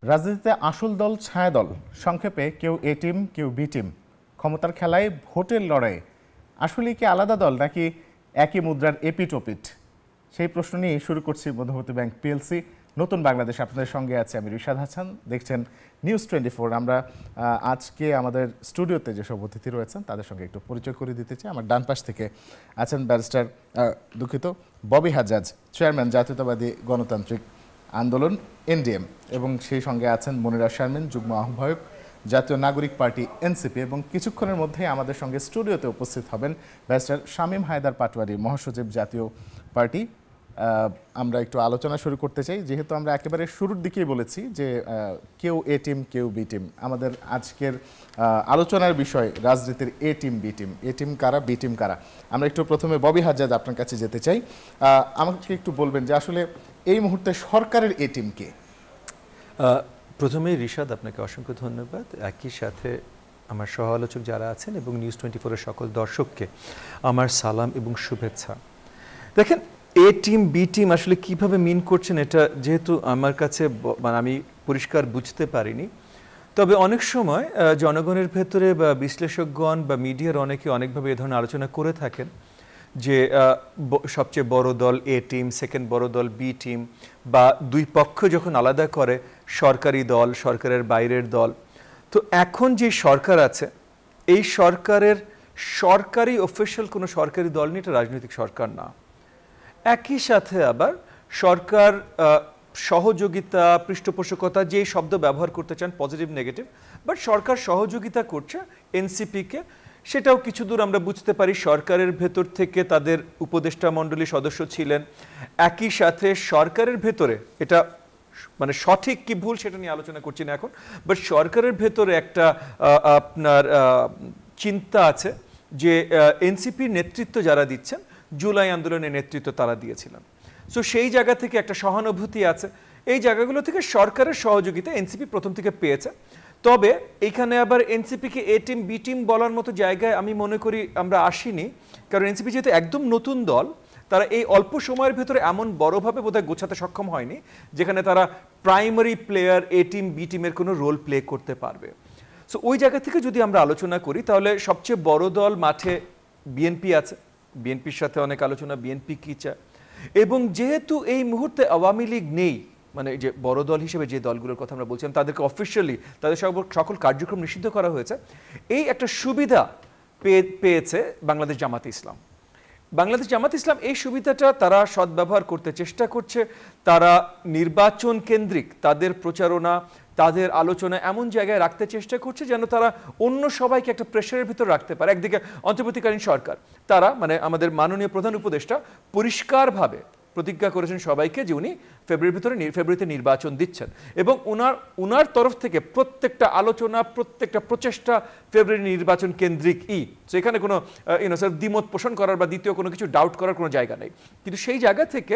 রাজনীতিতে আসল দল ছায়া দল, সংক্ষেপে কেউ এ টিম কেউ বি টিম, ক্ষমতার খেলায় ভোটের লড়াই আসলে কি আলাদা দল নাকি একই মুদ্রার এপিটোপিট? সেই প্রশ্ন নিয়ে শুরু করছি মধ্যবর্তী ব্যাংক পিএলসি নতুন বাংলাদেশ। আপনাদের সঙ্গে আছে আমি রিশাদ হাসান, দেখছেন নিউজ 24। আমরা আজকে আমাদের স্টুডিওতে যেসব অতিথি রয়েছেন তাদের সঙ্গে একটু পরিচয় করে দিতে চাই। আমার ডান পাশ থেকে আছেন ব্যারিস্টার ববি হাজ্জাজ, চেয়ারম্যান জাতীয়তাবাদী গণতান্ত্রিক আন্দোলন এনডিএম, এবং সেই সঙ্গে আছেন মনিরা শারমিন, যুগ্ম আহ্বায়ক জাতীয় নাগরিক পার্টি এনসিপি, এবং কিছুক্ষণের মধ্যেই আমাদের সঙ্গে স্টুডিওতে উপস্থিত হবেন ব্যারিস্টার শামীম হায়দার পাটোয়ারি, মহাসচিব জাতীয় পার্টি। আমরা একটু আলোচনা শুরু করতে চাই, যেহেতু আমরা একেবারে শুরুর দিকেই বলেছি যে কেউ এ টিম কেউ বি টিম। আমাদের আজকের আলোচনার বিষয় রাজনীতির এ টিম বি টিম, এ টিম কারা বি টিম কারা। আমরা একটু প্রথমে ববি হাজ্জাজ আপনার কাছে যেতে চাই। আমাকে একটু বলবেন যে আসলে এই মুহূর্তে সরকারের এ টিম কে? প্রথমেই রিশাদ, আপনাকে অসংখ্য ধন্যবাদ। একই সাথে আমার সহ আলোচক যারা আছেন এবং নিউজ 24-এর সকল দর্শককে আমার সালাম এবং শুভেচ্ছা। দেখেন, এ টিম বি টিম আসলে কিভাবে মিন করছেন এটা যেহেতু আমার কাছে আমি পরিষ্কার বুঝতে পারিনি, তবে অনেক সময় জনগণের ভেতরে বা বিশ্লেষকগণ বা মিডিয়ার অনেকে অনেকভাবে এ ধরনের আলোচনা করে থাকেন যে সবচেয়ে বড় দল এ টিম, সেকেন্ড বড় দল বি টিম, বা দুই পক্ষ যখন আলাদা করে সরকারি দল, সরকারের বাইরের দল। তো এখন যে সরকার আছে এই সরকারের সরকারি অফিসিয়াল কোনো সরকারি দল নেই, এটা রাজনৈতিক সরকার না। একই সাথে আবার সরকার সহযোগিতা, পৃষ্ঠপোষকতা যে শব্দ ব্যবহার করতে চান, পজিটিভ নেগেটিভ, বাট সরকার সহযোগিতা করছে এনসিপিকে, সেটাও কিছু দূর আমরা বুঝতে পারি। সরকারের ভেতর থেকে তাদের উপদেষ্টা মণ্ডলী সদস্য ছিলেন। একই সাথে সরকারের ভেতরে, এটা মানে সঠিক কি ভুল সেটা নিয়ে আলোচনা করছি না এখন, বাট সরকারের ভেতরে একটা আপনার চিন্তা আছে যে এনসিপির নেতৃত্ব যারা দিচ্ছেন, জুলাই আন্দোলনের নেতৃত্ব তারা দিয়েছিলেন। সো সেই জায়গা থেকে একটা সহানুভূতি আছে। এই জায়গাগুলো থেকে সরকারের সহযোগিতা এনসিপি প্রথম থেকে পেয়েছে। তবে এখানে আবার এনসিপিকে এ টিম বি টিম বলার মতো জায়গায় আমি মনে করি আমরা আসিনি, কারণ এনসিপি যেহেতু একদম নতুন দল, তারা এই অল্প সময়ের ভেতরে এমন বড়ভাবে বোধহয় গোছাতে সক্ষম হয়নি যেখানে তারা প্রাইমারি প্লেয়ার এ টিম বি টিমের কোনো রোল প্লে করতে পারবে। সো ওই জায়গা থেকে যদি আমরা আলোচনা করি তাহলে সবচেয়ে বড় দল মাঠে বিএনপি আছে, বিএনপির সাথে অনেক আলোচনা, বিএনপি কি চায়। এবং যেহেতু এই মুহূর্তে আওয়ামী লীগ নেই, মানে যে বড় দল হিসেবে যে দলগুলোর কথা আমরা বলছিলাম তাদেরকে অফিসিয়ালি তাদের সকল কার্যক্রম নিষিদ্ধ করা হয়েছে, এই একটা সুবিধা পেয়েছে বাংলাদেশ জামাতে ইসলাম। বাংলাদেশ জামাত ইসলাম এই সুবিধাটা তারা সদ্ব্যবহার করতে চেষ্টা করছে। তারা নির্বাচন কেন্দ্রিক তাদের প্রচারণা, তাদের আলোচনা এমন জায়গায় রাখতে চেষ্টা করছে যেন তারা অন্য সবাইকে একটা প্রেশারের ভিতর রাখতে পারে। একদিকে অন্তর্বর্তীকালীন সরকার, তারা মানে আমাদের মাননীয় প্রধান উপদেষ্টা পরিষ্কারভাবে প্রতিজ্ঞা করেছেন সবাইকে যে উনি ফেব্রুয়ারিতে নির্বাচন দিচ্ছেন, এবং উনার তরফ থেকে প্রত্যেকটা আলোচনা, প্রত্যেকটা প্রচেষ্টা ফেব্রুয়ারি নির্বাচন কেন্দ্রিক সেখানে কোনো দ্বিমত পোষণ করার বা দ্বিতীয় কোনো কিছু ডাউট করার কোনো জায়গা নেই। কিন্তু সেই জায়গা থেকে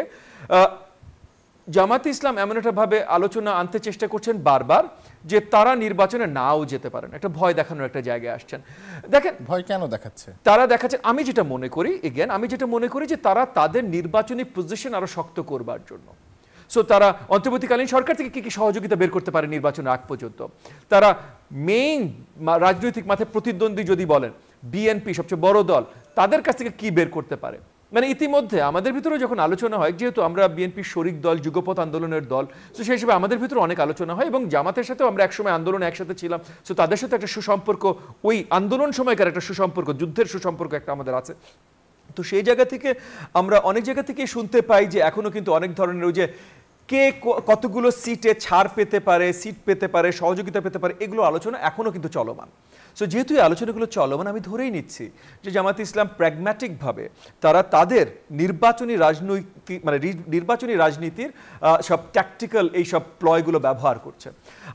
জামাতে ইসলাম এমন একটা ভাবে আলোচনা আনতে চেষ্টা করছেন বারবার যে তারা নির্বাচনে নাও যেতে পারেন, একটা ভয় দেখানোর একটা জায়গায় আসছেন। দেখেন, ভয় কেন দেখাচ্ছে তারা? দেখাচ্ছে আমি যেটা মনে করি যে তারা তাদের নির্বাচনী পজিশন আরো শক্ত করবার জন্য। সো তারা অন্তর্বর্তীকালীন সরকার থেকে কি সহযোগিতা বের করতে পারে নির্বাচনের আগ পর্যন্ত। তারা মেইন রাজনৈতিক মাঠে প্রতিদ্বন্দ্বী যদি বলেন বিএনপি সবচেয়ে বড় দল, তাদের কাছ থেকে কি বের করতে পারে। মানে ইতিমধ্যে আমাদের ভিতরে যখন আলোচনা হয়, যেহেতু আমরা বিএনপির শরিক দল, যুগপথ আন্দোলনের দল, তো সেই হিসেবে আমাদের ভিতরে অনেক আলোচনা হয়, এবং জামাতের সাথেও আমরা একসময় আন্দোলনে একসাথে ছিলাম। সো তাদের সাথে একটা সুসম্পর্ক, ওই আন্দোলন সময়কার একটা সুসম্পর্ক, যুদ্ধের সুসম্পর্ক একটা আমাদের আছে। তো সেই জায়গা থেকে আমরা অনেক জায়গা থেকে শুনতে পাই যে এখনো কিন্তু অনেক ধরনের ওই যে কে কতগুলো সিটে ছাড় পেতে পারে, সিট পেতে পারে, সহযোগিতা পেতে পারে, এগুলো আলোচনা এখনো কিন্তু চলমান। সো যেহেতু এই আলোচনাগুলো চলমান, আমি ধরেই নিচ্ছি যে জামাত ইসলাম প্র্যাগম্যাটিকভাবে তারা তাদের নির্বাচনী রাজনীতির সব ট্যাকটিক্যাল এই সব প্লয়গুলো ব্যবহার করছে।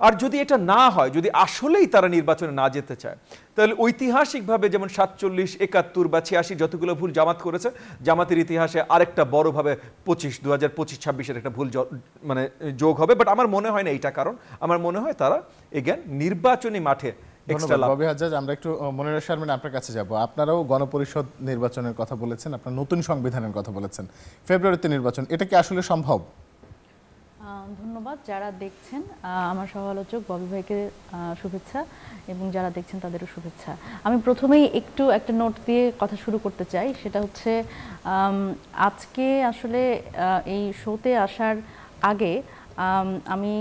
আর যদি এটা না হয়, যদি আসলেই তারা নির্বাচনে না যেতে চায়, তাহলে ঐতিহাসিকভাবে যেমন 47, 71 বা 86 যতগুলো ভুল জামাত করেছে, জামাতের ইতিহাসে আরেকটা বড়ভাবে 2025-26 একটা ভুল মানে যোগ হবে। বাট আমার মনে হয় না এইটা কারণ। আমার মনে হয় তারা এগেন নির্বাচনী মাঠে। আমরা একটু মনিরা শারমিন আপনার কাছে যাব। আপনারাও গণপরিষদ নির্বাচনের কথা বলেছেন, আপনার নতুন সংবিধানের কথা বলেছেন, ফেব্রুয়ারিতে নির্বাচন, এটা কি আসলে সম্ভব? ধন্যবাদ যারা দেখছেন, আমার সহ-আলোচক ববি ভাইকে শুভেচ্ছা এবং যারা দেখছেন তাদেরও শুভেচ্ছা। আমি প্রথমেই একটা নোট দিয়ে কথা শুরু করতে চাই, সেটা হচ্ছে আজকে আসলে এই শোতে আসার আগে আমি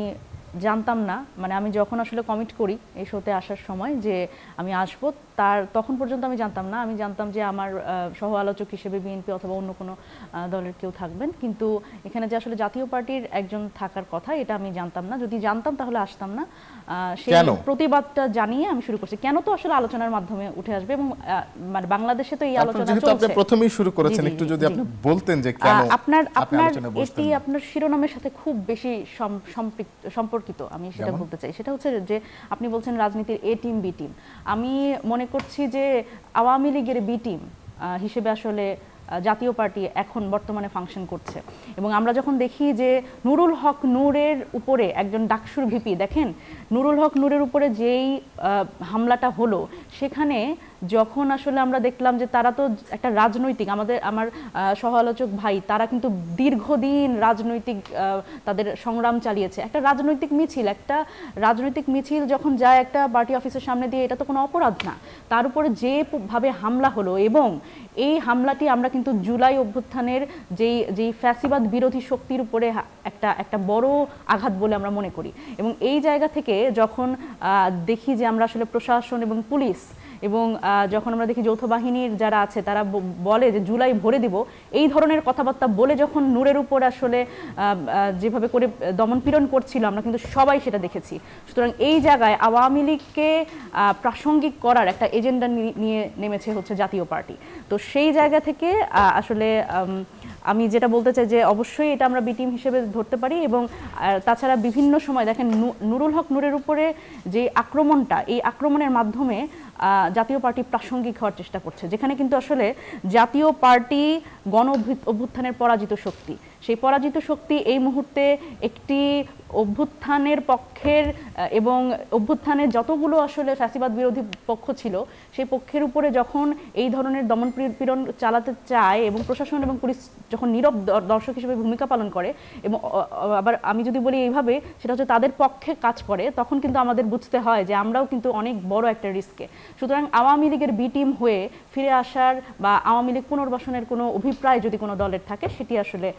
জানতাম না, মানে আমি যখন আসলে কমিট করি এই শোতে আসার সময় যে আমি আসবো, তখন পর্যন্ত আমি জানতাম না। আমি জানতাম যে আমার সহ আলোচক হিসেবে বিএনপি অথবা অন্য কোনো দলের কেউ থাকবেন, কিন্তু এখানে যে আসলে জাতীয় পার্টির একজন থাকার কথা এটা আমি জানতাম না। যদি জানতাম তাহলে আসতাম না। সেই প্রতিবাদটা জানিয়ে আমি শুরু করছি। কেন তো আসলে আলোচনার মাধ্যমে উঠে আসবে এবং মানে বাংলাদেশে তো এই আলোচনা চলছে। আপনি প্রথমেই শুরু করেছেন, একটু যদি আপনি বলতেন যে কেন আপনার এটি আপনার শিরোনামের সাথে খুব বেশি সম্পর্কিত। আমি সেটা বলতে চাই, সেটা হচ্ছে যে আপনি বলছেন রাজনীতির এ টিম বি টিম। আমি মনে করছি যে আওয়ামী লীগের বি টিম হিসেবে আসলে জাতীয় পার্টি এখন বর্তমানে ফাংশন করছে। এবং আমরা যখন দেখি যে নুরুল হক নূরের উপরে একজন ডাকসুর ভিপি, দেখেন নুরুল হক নূরের উপরে যেই হামলাটা হলো, সেখানে যখন আসলে আমরা দেখলাম যে তারা তো একটা রাজনৈতিক, আমার সহ আলোচক ভাই তারা কিন্তু দীর্ঘদিন রাজনৈতিক তাদের সংগ্রাম চালিয়েছে। একটা রাজনৈতিক মিছিল যখন যায় একটা পার্টি অফিসের সামনে দিয়ে, এটা তো কোনো অপরাধ না। তার উপরে যেভাবে হামলা হলো, এবং এই হামলাটি আমরা কিন্তু জুলাই অভ্যুত্থানের যেই ফ্যাসিবাদ বিরোধী শক্তির উপরে একটা বড় আঘাত বলে আমরা মনে করি। এবং এই জায়গা থেকে যখন দেখি যে আমরা আসলে প্রশাসন এবং পুলিশ এবং যখন আমরা দেখি যৌথ বাহিনীর যারা আছে তারা বলে যে জুলাই ভরে দিব, এই ধরনের কথাবার্তা বলে যখন নূরের উপর আসলে যেভাবে করে দমনপীড়ন করছিল, আমরা কিন্তু সবাই সেটা দেখেছি। সুতরাং এই জায়গায় আওয়ামী লীগকে প্রাসঙ্গিক করার একটা এজেন্ডা নিয়ে নেমেছে হচ্ছে জাতীয় পার্টি। তো সেই জায়গা থেকে আসলে আমি যেটা বলতে চাই যে অবশ্যই এটা আমরা বি টিম হিসেবে ধরতে পারি। এবং তাছাড়া বিভিন্ন সময় দেখেন নুরুল হক নূরের উপরে যে আক্রমণটা, এই আক্রমণের মাধ্যমে জাতীয় পার্টি প্রাসঙ্গিক হওয়ার চেষ্টা করছে, যেখানে কিন্তু আসলে জাতীয় পার্টি গণ অভ্যুত্থানের পরাজিত শক্তি। সেই পরাজিত শক্তি এই মুহূর্তে একটি অভ্যুত্থানের পক্ষের এবং অভ্যুত্থানের যতগুলো আসলে ফ্যাসিবাদ বিরোধী পক্ষ ছিল, সেই পক্ষের উপরে যখন এই ধরনের দমন পীড়ন চালাতে চায় এবং প্রশাসন এবং পুলিশ যখন নীরব দর্শক হিসেবে ভূমিকা পালন করে, এবং আবার আমি যদি বলি এইভাবে, সেটা হচ্ছে তাদের পক্ষে কাজ করে, তখন কিন্তু আমাদের বুঝতে হয় যে আমরাও কিন্তু অনেক বড় একটা রিস্কে। সুতরাং আওয়ামী লীগের বি টিম হয়ে ফিরে আসার বা আওয়ামী লীগ পুনর্বাসনের কোনো অভিপ্রায় যদি কোনো দলের থাকে, সেটি আসলে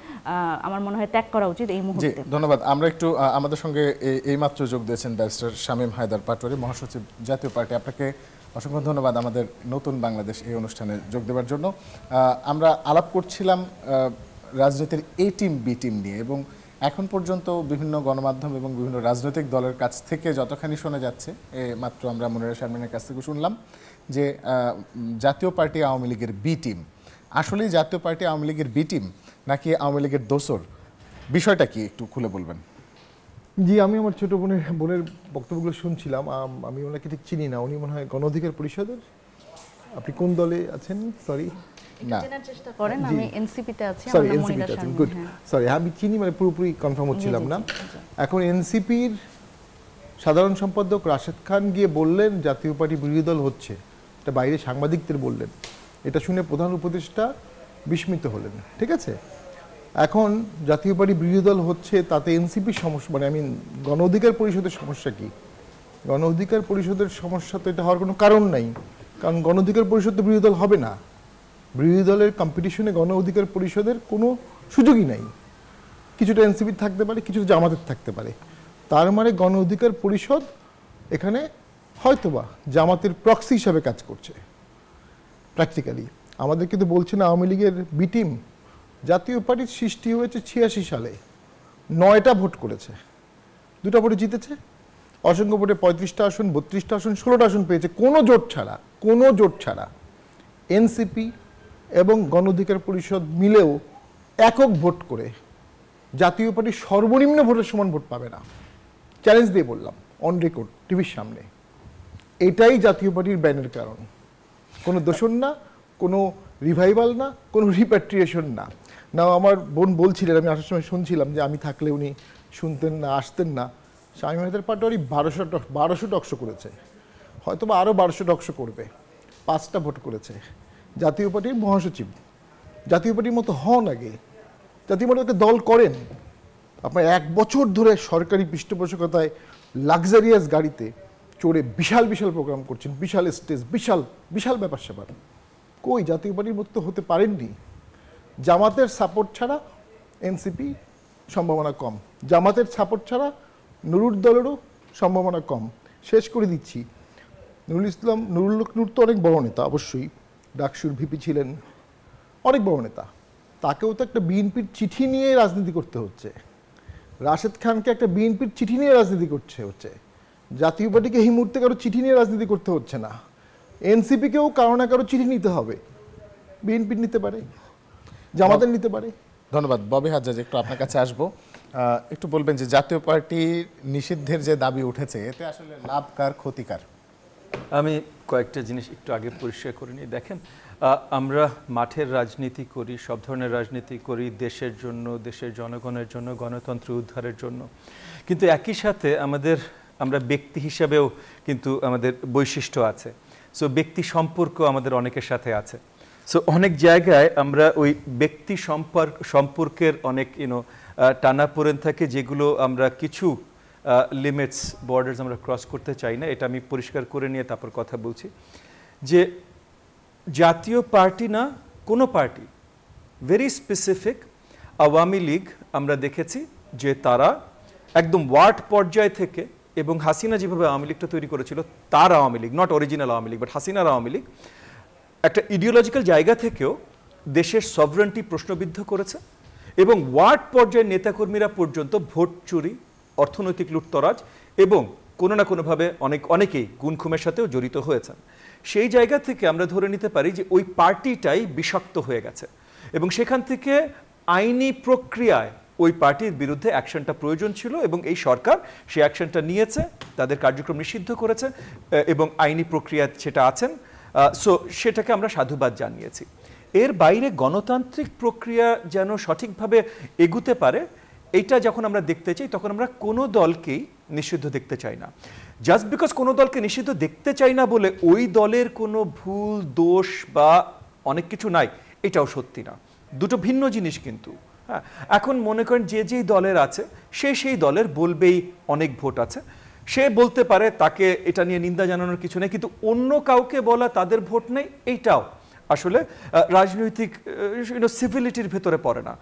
আমার মনে হয় ত্যাগ করা উচিত এই মুহূর্তে। ধন্যবাদ। আমরা একটু আমাদের সঙ্গে এইমাত্র যোগ দিয়েছেন ব্যারিস্টার শামীম হায়দার পাটোয়ারী, মহাসচিব জাতীয় পার্টি। আপনাকে অসংখ্য ধন্যবাদ আমাদের নতুন বাংলাদেশ এই অনুষ্ঠানে যোগ দেওয়ার জন্য। আমরা আলাপ করছিলাম রাজনীতির এ টিম বি টিম নিয়ে, এবং এখন পর্যন্ত বিভিন্ন গণমাধ্যম এবং বিভিন্ন রাজনৈতিক দলের কাছ থেকে যতখানি শোনা যাচ্ছে, মাত্র আমরা মনিরা শারমিনের কাছ থেকে শুনলাম যে জাতীয় পার্টি আওয়ামী লীগের বি টিম। আসলেই জাতীয় পার্টি আওয়ামী লীগের বি টিম নাকি আওয়ামী লীগের দোসর, বিষয়টা কি একটু খুলে বলবেন? জি, আমি আমার ছোট বোনের বক্তব্যগুলো শুনছিলাম। আমি ওনাকে ঠিক চিনি না, উনি মনে হয় গণ অধিকার পরিষদের। আপনি কোন দলে আছেন? সরি, না চেষ্টা করেন। আমি এনসিপিতে আছি। সরি, এনসিপিতে আছেন, গুড। সরি, আমি চিনি, মানে পুরোপুরি কনফার্ম হচ্ছিলাম না। এখন এনসিপির সাধারণ সম্পাদক রাশেদ খান গিয়ে বললেন জাতীয় পার্টি বিরোধী দল হচ্ছে, এটা বাইরে সাংবাদিকদের বললেন। এটা শুনে প্রধান উপদেষ্টা বিস্মিত হলেন, ঠিক আছে। এখন জাতীয় পার্টি বিরোধী দল হচ্ছে, তাতে এনসিপির সমস্যা, মানে গণ অধিকার পরিষদের সমস্যা কি? গণ অধিকার পরিষদের সমস্যা তো এটা হওয়ার কোনো কারণ নাই, কারণ গণ অধিকার পরিষদ তো বিরোধী দল হবে না। বিরোধী দলের কম্পিটিশনে গণ অধিকার পরিষদের কোনো সুযোগই নাই। কিছুটা এনসিপি থাকতে পারে, কিছুটা জামাতের থাকতে পারে। তার মানে গণ অধিকার পরিষদ এখানে হয়তোবা জামাতের প্রক্সি হিসাবে কাজ করছে প্র্যাকটিক্যালি। আমাদের কিন্তু বলছে না আওয়ামী লীগের বি টিম। জাতীয় পার্টির সৃষ্টি হয়েছে 86 সালে, 9টা ভোট করেছে, 2টা ভোটে জিতেছে। অসংখ্য ভোটে 35টা আসন, 32টা আসন, 16টা আসন পেয়েছে, কোনো জোট ছাড়া। এনসিপি এবং গণ অধিকার পরিষদ মিলেও একক ভোট করে জাতীয় পার্টি সর্বনিম্ন ভোটের সমান ভোট পাবে না। চ্যালেঞ্জ দিয়ে বললাম, অন রেকর্ড, টিভির সামনে। এটাই জাতীয় পার্টির ব্যানের কারণ। কোনো দোষণ না, কোনো রিভাইভাল না, কোনো রিপ্যাট্রিয়েশন না। আমার বোন বলছিলেন, আমি আসার সময় শুনছিলাম যে আমি থাকলে উনি শুনতেন না, আসতেন না। শামীম হায়দার পাটোয়ারী 1200 টকশো করেছে, হয়তো বা আরও 1200 টকশো করবে, 5টা ভোট করেছে। জাতীয় পার্টির মহাসচিব, জাতীয় পার্টির মতো হন আগে, জাতীয় পার্টিকে দল করেন, আপনার 1 বছর ধরে সরকারি পৃষ্ঠপোষকতায় লাক্সারিয়াস গাড়িতে চড়ে বিশাল বিশাল প্রোগ্রাম করছেন, বিশাল স্টেজ, বিশাল বিশাল ব্যাপার স্যাপার। কই জাতীয় পার্টির মতো হতে পারেননি। জামাতের সাপোর্ট ছাড়া এনসিপি সম্ভাবনা কম, জামাতের সাপোর্ট ছাড়া নুরুর দলেরও সম্ভাবনা কম। শেষ করে দিচ্ছি, নুরুল তো অনেক বড় নেতা, অবশ্যই ডাকসুর ভিপি ছিলেন, অনেক বড় নেতা। তাকেও তো একটা বিএনপির চিঠি নিয়ে রাজনীতি করতে হচ্ছে। রাশেদ খানকে একটা বিএনপির চিঠি নিয়ে রাজনীতি করতে হচ্ছে। জাতীয় পার্টিকে এই মুহূর্তে কারো চিঠি নিয়ে রাজনীতি করতে হচ্ছে না। এনসিপিকেও কারো না কারো চিঠি নিতে হবে। বিএনপির নিতে পারে, জামাতের নিতে পারে। ধন্যবাদ। ববি হাজ্জাজ, একটু আপনার কাছে আসবো। একটু বলবেন যে জাতীয় পার্টি নিষিদ্ধের যে দাবি উঠেছে, এতে আসলে লাভ কার, ক্ষতিকার? আমি কয়েকটা জিনিস একটু আগে পরিষ্কার করে নিই। দেখেন, আমরা মাঠের রাজনীতি করি, সব ধরনের রাজনীতি করি দেশের জন্য, দেশের জনগণের জন্য, গণতন্ত্র উদ্ধারের জন্য। কিন্তু একই সাথে আমরা ব্যক্তি হিসাবেও কিন্তু আমাদের বৈশিষ্ট্য আছে। সো ব্যক্তি সম্পর্ক আমাদের অনেকের সাথে আছে। সো অনেক জায়গায় আমরা ওই ব্যক্তি সম্পর্কের অনেক টানাপোড়েন থাকে, যেগুলো আমরা কিছু লিমিটস, বর্ডার্স আমরা ক্রস করতে চাই না। এটা আমি পরিষ্কার করে নিয়ে তারপর কথা বলছি যে জাতীয় পার্টি না, কোনো party, very specific Awami League আমরা দেখেছি যে তারা একদম ওয়ার্ড পর্যায় থেকে, এবং হাসিনা যেভাবে আওয়ামী লীগটা তৈরি করেছিল, তার Awami League, not original Awami League but হাসিনার আওয়ামী লীগ, একটা ইডিওলজিক্যাল জায়গা থেকেও দেশের সভরেন্টি প্রশ্নবিদ্ধ করেছে, এবং ওয়ার্ড পর্যায়ের নেতাকর্মীরা পর্যন্ত ভোট চুরি, অর্থনৈতিক লুটতরাজ এবং কোনো না কোনোভাবে অনেকেই গুনখুমের সাথেও জড়িত হয়েছেন। সেই জায়গা থেকে আমরা ধরে নিতে পারি যে ওই পার্টিটাই বিষাক্ত হয়ে গেছে, এবং সেখান থেকে আইনি প্রক্রিয়ায় ওই পার্টির বিরুদ্ধে অ্যাকশনটা প্রয়োজন ছিল, এবং এই সরকার সেই অ্যাকশনটা নিয়েছে, তাদের কার্যক্রম নিষিদ্ধ করেছে এবং আইনি প্রক্রিয়া সেটা আছেন। সো সেটাকে আমরা সাধুবাদ জানিয়েছি। এর বাইরে গণতান্ত্রিক প্রক্রিয়া যেন সঠিকভাবে এগুতে পারে, এইটা যখন আমরা দেখতে চাই, তখন আমরা কোনো দলকেই নিষিদ্ধ দেখতে চাই না। জাস্ট বিকজ কোনো দলকে নিষিদ্ধ দেখতে চাই না বলে ওই দলের কোনো ভুল, দোষ বা অনেক কিছু নাই, এটাও সত্যি না। দুটো ভিন্ন জিনিস কিন্তু। হ্যাঁ, এখন মনে করেন যেই দলের আছে সেই দলের বলবেই অনেক ভোট আছে, সে বলতে পারে, তাকে এটা নিয়ে নিন্দা জানানোর কিছু নেই, কিন্তু অন্য কাউকে বলা তাদের ভোট নেই, এইটাও আসলে রাজনৈতিক সিভিলিটির ভেতরে পড়ে না।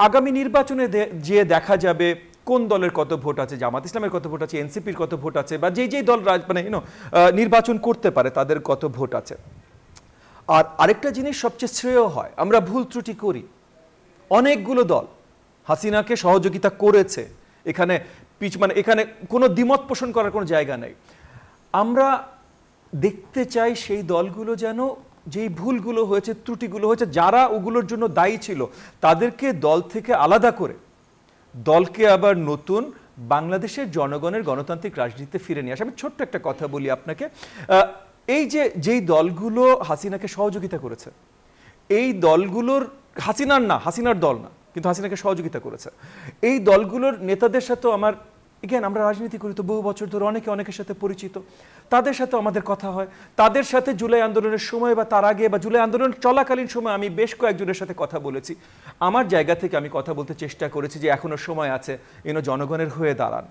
আগামী নির্বাচনে যে দেখা যাবে কোন দলের কত ভোট আছে, জামাত ইসলামের কত ভোট আছে, এনসিপির কত ভোট আছে, বা যেই দল নির্বাচন করতে পারে তাদের কত ভোট আছে। আর আরেকটা জিনিস সবচেয়ে শ্রেয় হয়, আমরা ভুল ত্রুটি করি। অনেকগুলো দল হাসিনাকে সহযোগিতা করেছে, এখানে এখানে কোনো দ্বিমত পোষণ করার কোনো জায়গা নেই। আমরা দেখতে চাই সেই দলগুলো যেন যেই ভুলগুলো হয়েছে, ত্রুটিগুলো হয়েছে, যারা ওগুলোর জন্য দায়ী ছিল তাদেরকে দল থেকে আলাদা করে দলকে আবার নতুন বাংলাদেশের জনগণের গণতান্ত্রিক রাজনীতিতে ফিরে নিয়ে আসে। আমি ছোট্ট একটা কথা বলি আপনাকে, এই যেই দলগুলো হাসিনাকে সহযোগিতা করেছে, এই দলগুলোর হাসিনার দল না, কিন্তু হাসিনাকে সহযোগিতা করেছে, এই দলগুলোর নেতাদের সাথেও আমরা রাজনীতি করি তো বহু বছর ধরে, অনেকের সাথে পরিচিত, তাদের সাথে আমাদের কথা হয়। তাদের সাথে জুলাই আন্দোলনের সময় বা তার আগে বা জুলাই আন্দোলন চলাকালীন সময় আমি বেশ কয়েকজনের সাথে কথা বলেছি। আমার জায়গা থেকে আমি কথা বলতে চেষ্টা করেছি যে এখনো সময় আছে, জনগণের হয়ে দাঁড়ান।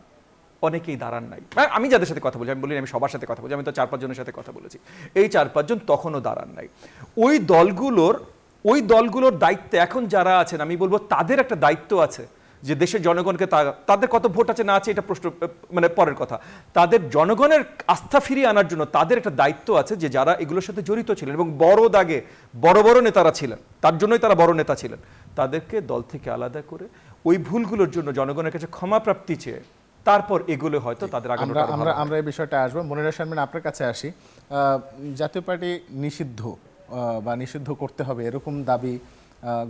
অনেকেই দাঁড়ান নাই। আমি যাদের সাথে কথা বলি, আমি বলি আমি সবার সাথে কথা বলি, আমি তো 4-5 জনের সাথে কথা বলেছি, এই 4-5 জন তখনও দাঁড়ান নাই। ওই দলগুলোর দায়িত্বে এখন যারা আছেন, আমি বলবো তাদের একটা দায়িত্ব আছে যে দেশের জনগণকে, তাদের কত ভোট আছে না আছে এটা প্রশ্ন, পরের কথা। তাদের জনগণের আস্থা ফিরিয়ে আনার জন্য তাদের একটা দায়িত্ব আছে, যে যারা এগুলোর সাথে জড়িত ছিলেন এবং বড় দাগে বড় নেতারা ছিলেন, তার জন্যই তারা বড় নেতা ছিলেন, তাদেরকে দল থেকে আলাদা করে ওই ভুলগুলোর জন্য জনগণের কাছে ক্ষমা প্রাপ্তি চেয়ে তারপর এগুলো হয়তো তাদের আমরা এই বিষয়টা আসবো। মনিরা শারমিন, আপনার কাছে আসি। জাতীয় পার্টি নিষিদ্ধ করতে হবে এরকম দাবি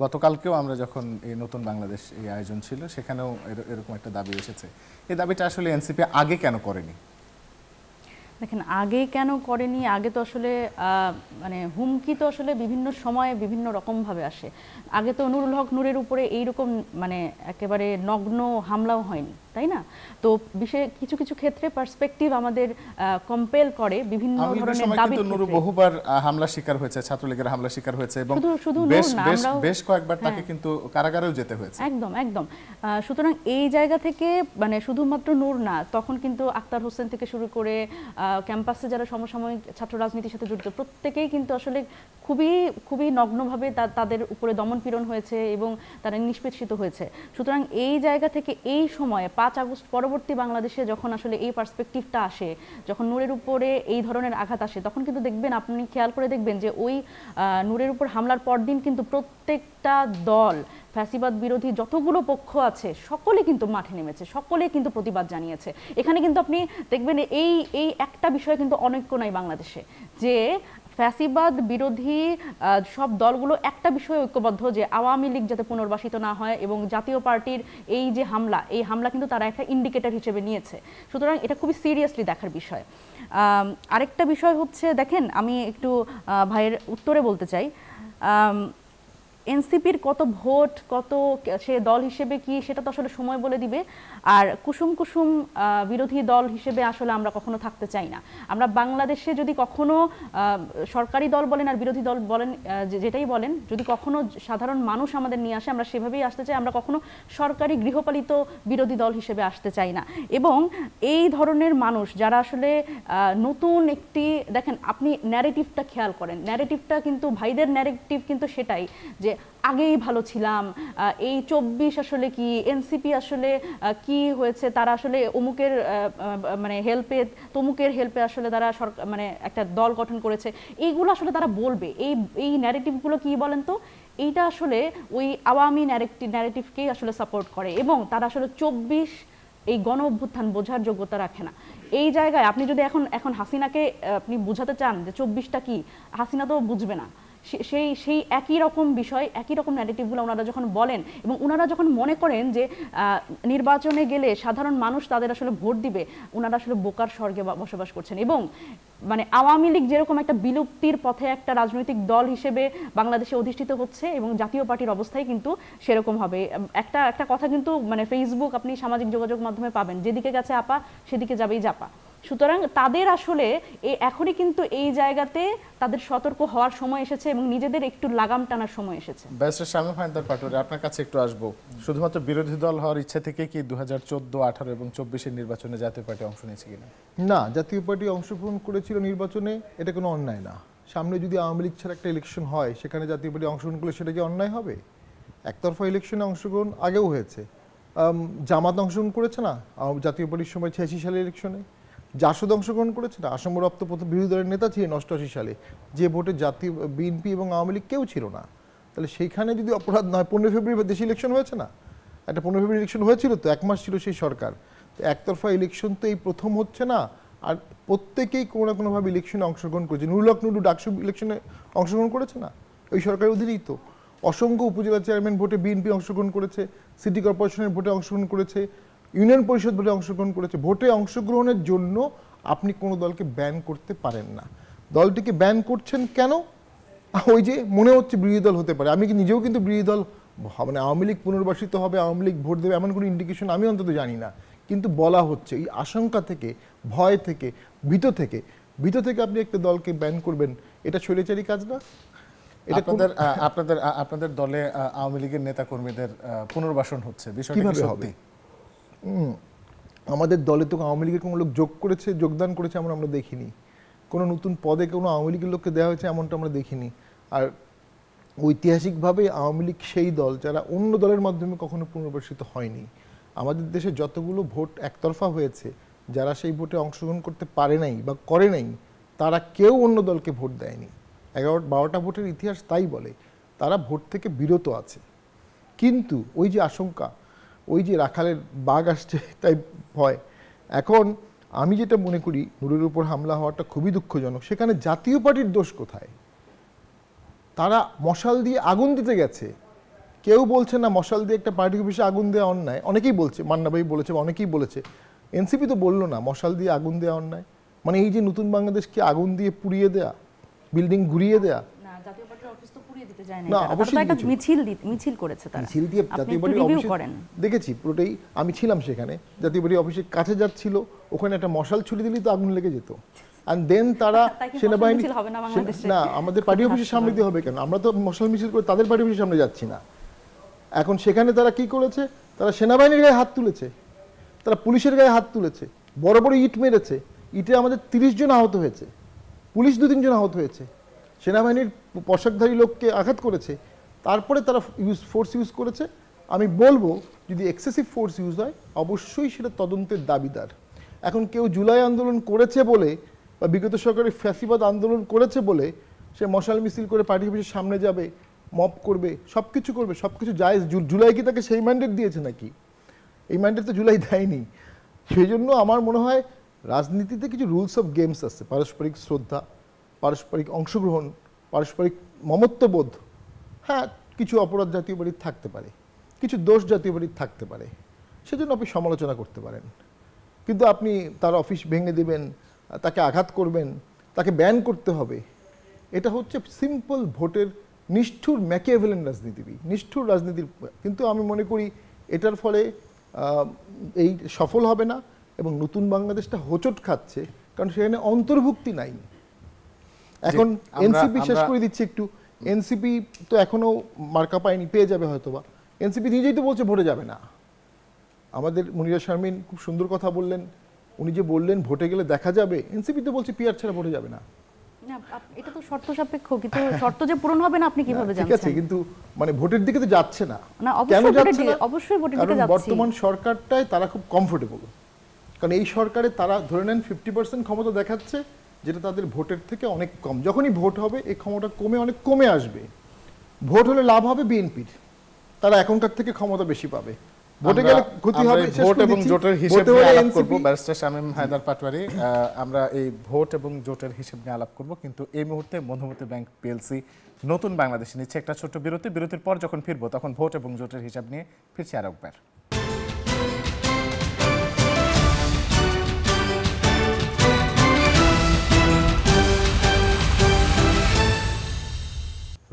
গতকালকেও আমরা যখন এই নতুন বাংলাদেশ এই আয়োজন ছিল, সেখানেও এরকম একটা দাবি এসেছে। এই দাবিটা আসলে এনসিপি আগে কেন করেনি? দেখেন, আগে কেন করেনি, আগে তো আসলে হুমকি তো আসলে বিভিন্ন সময়ে বিভিন্ন রকমভাবে আসে। আগে তো নুরুল হক নূরের উপরে এইরকম একেবারে নগ্ন হামলাও হয়নি। তাই না? তো বিষয়ে কিছু কিছু ক্ষেত্রে পার্সপেক্টিভ আমাদের কম্পেল করে বিভিন্ন আওয়ামী লীগের ধরনের সময় দাবির কিন্তু নুরু ক্ষেত্রে। বহুবার হামলার শিকার হয়েছে, ছাত্রলীগের হামলার শিকার হয়েছে এবং শুধু বেশ নূর না, বেশ আমরাও- বেশ কয়েকবার তাকে কিন্তু কারাগারেও যেতে হয়েছে। একদম একদম। সুতরাং এই জায়গা থেকে মানে শুধুমাত্র নূর না, তখন কিন্তু আক্তার হোসেন থেকে শুরু করে ক্যাম্পাসে যারা সমসাময়িক ছাত্র রাজনীতির সাথে জড়িত প্রত্যেকেই কিন্তু আসলে খুবই খুবই নগ্নভাবে তাদের উপরে দমনপীড়ন হয়েছে এবং তারা নিষ্পেষিত হয়েছে। সুতরাং এই জায়গা থেকে এই সময়ে 5 আগস্ট পরবর্তী বাংলাদেশে যখন আসলে এই পার্সপেক্টিভটা আসে, যখন নূরের উপরে এই ধরনের আঘাত আসে, তখন কিন্তু দেখবেন, আপনি খেয়াল করে দেখবেন যে ওই নূরের উপর হামলার পরদিন কিন্তু প্রত্যেকটা দল, ফ্যাসিবাদ বিরোধী যতগুলো পক্ষ আছে সকলে কিন্তু মাঠে নেমেছে, সকলে কিন্তু প্রতিবাদ জানিয়েছে। এখানে কিন্তু আপনি দেখবেন এই একটা বিষয় কিন্তু অনৈক্য নাই বাংলাদেশে, যে ফ্যাসিবাদ বিরোধী সব দলগুলো একটা বিষয়ে ঐক্যবদ্ধ যে আওয়ামী লীগ যাতে পুনর্বাসিত না হয়, এবং জাতীয় পার্টির এই যে হামলা, এই হামলা কিন্তু তারা একটা ইন্ডিকেটর হিসেবে নিয়েছে। সুতরাং এটা খুবই সিরিয়াসলি দেখার বিষয়। আরেকটা বিষয় হচ্ছে, দেখেন আমি একটু ভাইয়ের উত্তরে বলতে চাই, এনসিপির কত ভোট, কত সে দল হিসেবে কি, সেটা তো আসলে সময় বলে দিবে। আর কুসুম কুসুম বিরোধী দল হিসেবে আসলে আমরা কখনো থাকতে চাই না। আমরা বাংলাদেশে যদি কখনো সরকারি দল বলেন আর বিরোধী দল বলেন, যেটাই বলেন, যদি কখনো সাধারণ মানুষ আমাদের নিয়ে আসে, আমরা সেভাবেই আসতে চাই। আমরা কখনো সরকারি গৃহপালিত বিরোধী দল হিসেবে আসতে চাই না। এবং এই ধরনের মানুষ যারা আসলে নতুন একটি, দেখেন আপনি ন্যারেটিভটা খেয়াল করেন, ন্যারেটিভটা কিন্তু ভাইদের ন্যারেটিভ কিন্তু সেটাই যে আগেই ভালো ছিলাম, এই 24 আসলে কি, এনসিপি আসলে কি হয়েছে, তারা আসলে অমুকের মানে হেল্পে, তমুকের হেল্পে আসলে তারা মানে একটা দল গঠন করেছে, এইগুলো আসলে তারা বলবে। এই ন্যারেটিভগুলো কি বলেন তো, এইটা আসলে ওই আওয়ামী ন্যারেটিভকেই আসলে সাপোর্ট করে, এবং তারা আসলে 24 এই গণ অভ্যুত্থান বোঝার যোগ্যতা রাখে না। এই জায়গায় আপনি যদি এখন হাসিনাকে আপনি বুঝাতে চান যে 24টা কি, হাসিনা তো বুঝবে না। সেই একই রকম বিষয়, একই রকম ন্যারেটিভগুলো ওনারা যখন বলেন, এবং ওনারা যখন মনে করেন যে নির্বাচনে গেলে সাধারণ মানুষ তাদের আসলে ভোট দিবে, ওনারা আসলে বোকার স্বর্গে বসবাস করছেন। এবং মানে আওয়ামী লীগ যেরকম একটা বিলুপ্তির পথে একটা রাজনৈতিক দল হিসেবে বাংলাদেশে অধিষ্ঠিত হচ্ছে, এবং জাতীয় পার্টির অবস্থায় কিন্তু সেরকম হবে। একটা কথা কিন্তু মানে ফেসবুক, আপনি সামাজিক যোগাযোগ মাধ্যমে পাবেন, যেদিকে গেছে আপা সেদিকে যাবেই জাপা। সুতরাং তাদের আসলে এখনই কিন্তু এই জায়গাতে তাদের সতর্ক হওয়ার সময় এসেছে, এবং নিজেদের একটু লাগাম টানার সময় এসেছে। ব্যারিস্টার শামীম হায়দার পাটোয়ারি, আপনার কাছে একটু আসবো। শুধুমাত্র বিরোধী দল হওয়ার ইচ্ছা থেকে কি 2014, 18 এবং 24-এর নির্বাচনে জাতীয় পার্টি অংশ নিয়েছে কিনা? না, জাতীয় পার্টি অংশগ্রহণ করেছিল নির্বাচনে, এটা কোনো অন্যায় না। সামনে যদি আওয়ামী লীগ ছাড়া একটা ইলেকশন হয়, সেখানে জাতীয় পার্টি অংশগ্রহণ করলে সেটা কি অন্যায় হবে? একতরফা ইলেকশনে অংশগ্রহণ আগেও হয়েছে। জামাত অংশগ্রহণ করেছে না জাতীয় পার্টির সময় 86 সালের ইলেকশনে, জাসদ অংশগ্রহণ করেছে না, আসামরপ্ত প্রথম বিরোধী দলের নেতা ছিলেন 88 সালে, যে ভোটে জাতীয় বিএনপি এবং আওয়ামী লীগ কেউ ছিল না। তাহলে সেইখানে যদি অপরাধ নয়, 15 ফেব্রুয়ারি দেশে ইলেকশন হয়েছে না, একটা 15 ফেব্রুয়ারি ইলেকশন হয়েছিল তো, 1 মাস ছিল সেই সরকার। তো একতরফা ইলেকশন তো এই প্রথম হচ্ছে না, আর প্রত্যেকেই কোনো না কোনোভাবে ইলেকশনে অংশগ্রহণ করেছে। নুরুল হক নুরু ডাকসু ইলেকশনে অংশগ্রহণ করেছে না, ওই সরকারের অধীনেই তো। অসংখ্য উপজেলা চেয়ারম্যান ভোটে বিএনপি অংশগ্রহণ করেছে, সিটি কর্পোরেশনের ভোটে অংশগ্রহণ করেছে, ইউনিয়ন পরিষদ ভোটে অংশগ্রহণ করেছে। ভোটে অংশগ্রহণের জন্য আপনি কোনো দলকে ব্যান করতে পারেন না। দলটিকে ব্যান করছেন কেন? ওই যে মনে হচ্ছে বিরোধী দল হতে পারে। আমি কি নিজেও কিন্তু বিরোধী দল, মানে আওয়ামী লীগ পুনর্বাসিত হবে, আওয়ামী লীগ ভোট দেবে, এমন কোনো ইন্ডিকেশন আমি অন্তত জানি না। কিন্তু বলা হচ্ছে এই আশঙ্কা থেকে, ভয় থেকে, ভীত থেকে আপনি একটা দলকে ব্যান করবেন, এটা স্বৈরাচারী কাজ না? এটা আপনাদের দলে আওয়ামী লীগের নেতা কর্মীদের পুনর্বাসন হচ্ছে, বিষয়টা কিভাবে কি হবে? সত্যি? আমাদের দলে তো আওয়ামী লীগের কোনো লোক যোগদান করেছে এমন আমরা দেখিনি। কোনো নতুন পদে কোনো আওয়ামী লীগের লোককে দেওয়া হয়েছে এমনটা আমরা দেখিনি। আর ঐতিহাসিকভাবে আওয়ামী লীগ সেই দল যারা অন্য দলের মাধ্যমে কখনো পুনর্বাসিত হয়নি। আমাদের দেশে যতগুলো ভোট একতরফা হয়েছে, যারা সেই ভোটে অংশগ্রহণ করতে পারে নাই বা করে নাই, তারা কেউ অন্য দলকে ভোট দেয়নি। 11-12টা ভোটের ইতিহাস তাই বলে, তারা ভোট থেকে বিরত আছে। কিন্তু ওই যে আশঙ্কা, ওই যে রাখালের বাঘ আসছে তাই ভয়। এখন আমি যেটা মনে করি, নুরের উপর হামলা হওয়াটা খুবই দুঃখজনক। সেখানে জাতীয় পার্টির দোষ কোথায়? তারা মশাল দিয়ে আগুন দিতে গেছে। কেউ বলছে না মশাল দিয়ে একটা পার্টি অফিসে আগুন দেওয়া অন্যায়, অনেকেই বলছে, মান্না ভাই বলেছে, অনেকেই বলেছে। এনসিপি তো বললো না মশাল দিয়ে আগুন দেওয়া অন্যায়। মানে এই যে নতুন বাংলাদেশকে আগুন দিয়ে পুড়িয়ে দেয়া, বিল্ডিং ঘুরিয়ে দেয়া, না, জাতীয় পার্টির অফিস তো পুড়িয়ে দিতে যায় না না, তারা অবশ্যই তো একটা দিয়েছিল। মিছিল করেছে তারা মিছিল দিয়ে আপনি জাতীয় একটু পার্টির রিভিউ অফিসে করেন দেখেছি পুরোটাই, আমি ছিলাম সেখানে, জাতীয় পার্টির অফিসের কাছে যাচ্ছিল, ওখানে একটা মশাল ছুড়ে দিলেই তো আগুন লেগে যেত। অ্যান্ড দেন তারা তাই কি মশাল সেনাবাহিনী, মিছিল হবে না বাংলাদেশে? না আমাদের পার্টি অফিসের সামনে দিয়ে হবে কেন? আমরা তো মশাল মিছিল করে তাদের পার্টি অফিসের সামনে যাচ্ছি না। এখন সেখানে তারা কি করেছে, তারা সেনাবাহিনীর গায়ে হাত তুলেছে, তারা পুলিশের গায়ে হাত তুলেছে, বড় বড় ইট মেরেছে, ইটে আমাদের 30 জন আহত হয়েছে, পুলিশ 2-3 জন আহত হয়েছে, সেনাবাহিনীর পোশাকধারী লোককে আঘাত করেছে, তারপরে তারা ফোর্স ইউজ করেছে। আমি বলবো যদি এক্সেসিভ ফোর্স ইউজ হয় অবশ্যই সেটা তদন্তের দাবিদার। এখন কেউ জুলাই আন্দোলন করেছে বলে বা বিগত সরকারের ফ্যাসিবাদ আন্দোলন করেছে বলে সে মশাল মিছিল করে পার্টি অফিসের সামনে যাবে, মব করবে, সব কিছু করবে, সব কিছু জায়েজ। জুলাই কি তাকে সেই ম্যান্ডেট দিয়েছে নাকি? এই ম্যান্ডেট তো জুলাই দেয়নি। সেই জন্য আমার মনে হয় রাজনীতিতে কিছু রুলস অফ গেমস আছে, পারস্পরিক শ্রদ্ধা, পারস্পরিক অংশগ্রহণ, পারস্পরিক মমত্ববোধ। হ্যাঁ, কিছু অপরাধ জাতীয় পার্টির থাকতে পারে, কিছু দোষ জাতীয় পার্টির থাকতে পারে, সেজন্য আপনি সমালোচনা করতে পারেন। কিন্তু আপনি তার অফিস ভেঙে দেবেন, তাকে আঘাত করবেন, তাকে ব্যান করতে হবে, এটা হচ্ছে সিম্পল ভোটের নিষ্ঠুর ম্যাকিয়াভেলিয়ান রাজনীতি, নিষ্ঠুর রাজনীতির। কিন্তু আমি মনে করি এটার ফলে এই সফল হবে না এবং নতুন বাংলাদেশটা হোঁচট খাচ্ছে, কারণ সেখানে অন্তর্ভুক্তি নাই। এখন এনসিপি শেষ করে দিচ্ছি একটু, এনসিপি তো এখনো মার্কা পায়নি, পেয়ে যাবে হয়তোবা। এনসিপি নিজেই তো বলছে ভোটে যাবে না। আমাদের মনিরা শারমিন খুব সুন্দর কথা বললেন, উনি যে বললেন ভোটে গেলে দেখা যাবে, এনসিপি তো বলছে পিআর ছাড়া ভোটে যাবে না। এটা তো শর্ত সাপেক্ষ, কিন্তু শর্ত যে পূরণ হবে না আপনি কিভাবে জানছেন? ঠিক আছে, কিন্তু মানে ভোটের দিকে তো যাচ্ছে না। কেন যাচ্ছে না? অবশ্যই ভোটের দিকে যাচ্ছে। বর্তমান সরকারটায় তারা খুব কমফোর্টেবল, কারণ এই সরকারে তারা ধরে নেন 50% ক্ষমতা দেখাচ্ছে, যেটা তাদের ভোটের থেকে অনেক কম। যখনই ভোট হবে এই ক্ষমতা কমে অনেক কমে আসবে। ভোট হলে লাভ হবে বিএনপির, তারা এখনকার থেকে ক্ষমতা বেশি পাবে। ভোটে গেলে ক্ষতি হবে। ভোট এবং জোটের হিসাব নিয়ে আলাপ করব ব্যারিস্টার শামীম হায়দার পাটোয়ারি। আমরা এই ভোট এবং জোটের হিসাব নিয়ে আলাপ করব, কিন্তু এই মুহূর্তে মধুমতি ব্যাংক পিএলসি নতুন বাংলাদেশে নিচ্ছে একটা ছোট্ট বিরতি। বিরতির পর যখন ফিরবো তখন ভোট এবং জোটের হিসাব নিয়ে ফিরছি আরেকবার।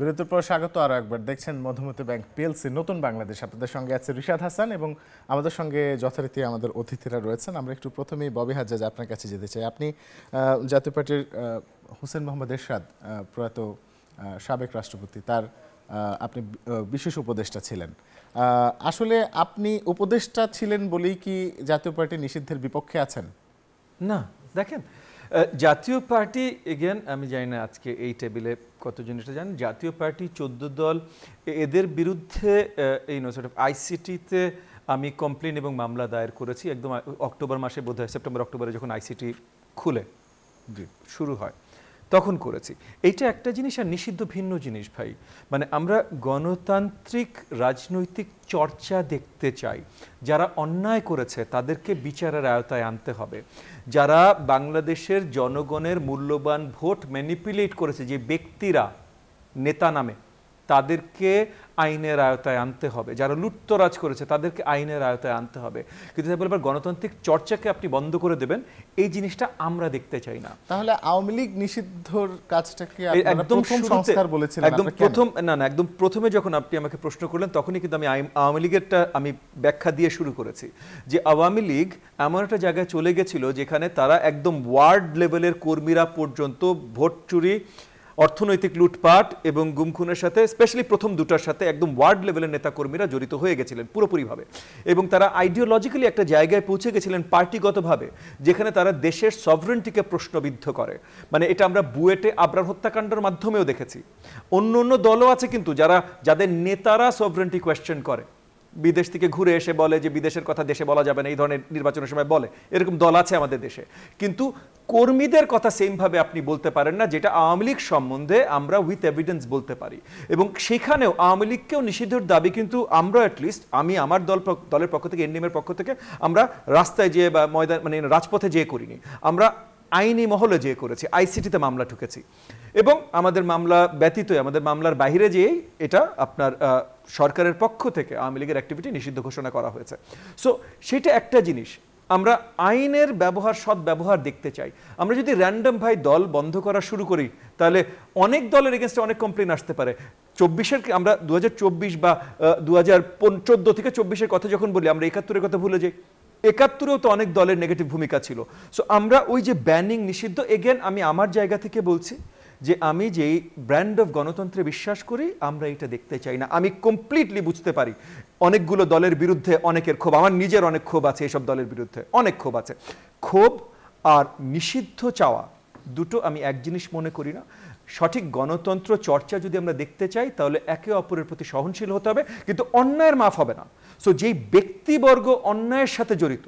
বিরতির পর স্বাগত আরও একবার। দেখছেন মধুমতি ব্যাংক পিএলসি নতুন বাংলাদেশ। আপনাদের সঙ্গে আছে রিশাদ হাসান এবং আমাদের সঙ্গে যথারীতি আমাদের অতিথিরা রয়েছেন। আমরা একটু প্রথমেই ববি হাজ্জাজ আপনার কাছে যেতে চাই। আপনি জাতীয় পার্টির হোসেন মোহাম্মদ এরশাদ, প্রয়াত সাবেক রাষ্ট্রপতি, তার আপনি বিশেষ উপদেষ্টা ছিলেন। আসলে আপনি উপদেষ্টা ছিলেন বলেই কি জাতীয় পার্টি নিষিদ্ধের বিপক্ষে আছেন? না, দেখেন জাতীয় পার্টি এগেন, আমি জানি না আজকে এই টেবিলে কতজন এটা জানেন, জাতীয় পার্টি 14 দল, এদের বিরুদ্ধে এই আইসিটিতে আমি কমপ্লেন এবং মামলা দায়ের করেছি একদম অক্টোবর মাসে, বোধহয় সেপ্টেম্বর অক্টোবরে যখন আইসিটি খুলে শুরু হয় তখন করেছি। এইটা একটা জিনিস, আর নিষিদ্ধ ভিন্ন জিনিস ভাই। মানে আমরা গণতান্ত্রিক রাজনৈতিক চর্চা দেখতে চাই। যারা অন্যায় করেছে তাদেরকে বিচারের আওতায় আনতে হবে। যারা বাংলাদেশের জনগণের মূল্যবান ভোট ম্যানিপুলেট করেছে, যে ব্যক্তিরা নেতা নামে, তাদেরকে আইনের আওতায় আনতে হবে। যারা লুটতরাজ করেছে তাদেরকে আইনের আওতায় আনতে হবে। কিন্তু বলবার গণতান্ত্রিক চর্চাকে আপনি বন্ধ করে দেবেন, এই জিনিসটা আমরা দেখতে চাই না। তাহলে আওয়ামী লীগ নিষিদ্ধর কাজটাকে আপনারা প্রথম সংস্কার বলেছিলেন? একদম প্রথম না, একদম প্রথমে যখন আপনি আমাকে প্রশ্ন করলেন তখনই কিন্তু আমি আওয়ামী লীগেরটা আমি ব্যাখ্যা দিয়ে শুরু করেছি, যে আওয়ামী লীগ এমন একটা জায়গায় চলে গেছিল যেখানে তারা একদম ওয়ার্ড লেভেলের কর্মীরা পর্যন্ত ভোট চুরি, অর্থনৈতিক লুটপাট এবং গুমখুনের সাথে, স্পেশালি প্রথম দুটার সাথে একদম ওয়ার্ড লেভেলের নেতাকর্মীরা জড়িত হয়ে গেছিলেন পুরোপুরিভাবে। এবং তারা আইডিওলজিক্যালি একটা জায়গায় পৌঁছে গেছিলেন পার্টিগতভাবে, যেখানে তারা দেশের সভরেন্টিকে প্রশ্নবিদ্ধ করে। মানে এটা আমরা বুয়েটে আবরার হত্যাকাণ্ডের মাধ্যমেও দেখেছি। অন্য অন্য দলও আছে কিন্তু যাদের নেতারা সভরেন্টি কোয়েশ্চেন করে, বিদেশ থেকে ঘুরে এসে বলে যে বিদেশের কথা দেশে বলা যাবে না, এই ধরনের নির্বাচনের সময় বলে, এরকম দল আছে আমাদের দেশে। কিন্তু কর্মীদের কথা সেমভাবে আপনি বলতে পারেন না, যেটা আওয়ামী লীগ সম্বন্ধে আমরা উইথ এভিডেন্স বলতে পারি। এবং সেখানেও আওয়ামী লীগকেও নিষিদ্ধের দাবি কিন্তু আমরা অ্যাটলিস্ট, আমি আমার দলের পক্ষ থেকে, এনডিএমের পক্ষ থেকে আমরা রাস্তায় যেয়ে বা ময়দান মানে রাজপথে যেয়ে করিনি, আমরা আইনি মহলে যেয়ে করেছি, আইসিটিতে মামলা ঠুকেছি। এবং আমাদের মামলা ব্যতীত, আমাদের মামলার বাইরে যেয়েই এটা আপনার সরকারের পক্ষ থেকে আওয়ামী লীগের অ্যাক্টিভিটি নিষিদ্ধ ঘোষণা করা হয়েছে। সো সেটা একটা জিনিস। আমরা আইনের ব্যবহার, সৎ ব্যবহার দেখতে চাই। আমরা যদি র্যান্ডম ভাই দল বন্ধ করা শুরু করি, তাহলে অনেক দলের এগেনস্টে অনেক কমপ্লেন আসতে পারে। 24-এর আমরা 2024 বা 2014 থেকে 24-এর কথা যখন বলি, আমরা 71-এর কথা ভুলে যাই। 71-এও তো অনেক দলের নেগেটিভ ভূমিকা ছিল। সো আমরা ওই যে ব্যানিং, নিষিদ্ধ, এগেন আমি আমার জায়গা থেকে বলছি যে আমি যেই ব্র্যান্ড অফ গণতন্ত্রে বিশ্বাস করি, আমরা এটা দেখতে চাই না। আমি কমপ্লিটলি বুঝতে পারি অনেকগুলো দলের বিরুদ্ধে অনেকের ক্ষোভ, আমার নিজের অনেক ক্ষোভ আছে, এসব দলের বিরুদ্ধে অনেক ক্ষোভ আছে। ক্ষোভ আর নিষিদ্ধ চাওয়া দুটো আমি এক জিনিস মনে করি না। সঠিক গণতন্ত্র চর্চা যদি আমরা দেখতে চাই, তাহলে একে অপরের প্রতি সহনশীল হতে হবে, কিন্তু অন্যায়ের মাফ হবে না। সো যেই ব্যক্তিবর্গ অন্যায়ের সাথে জড়িত,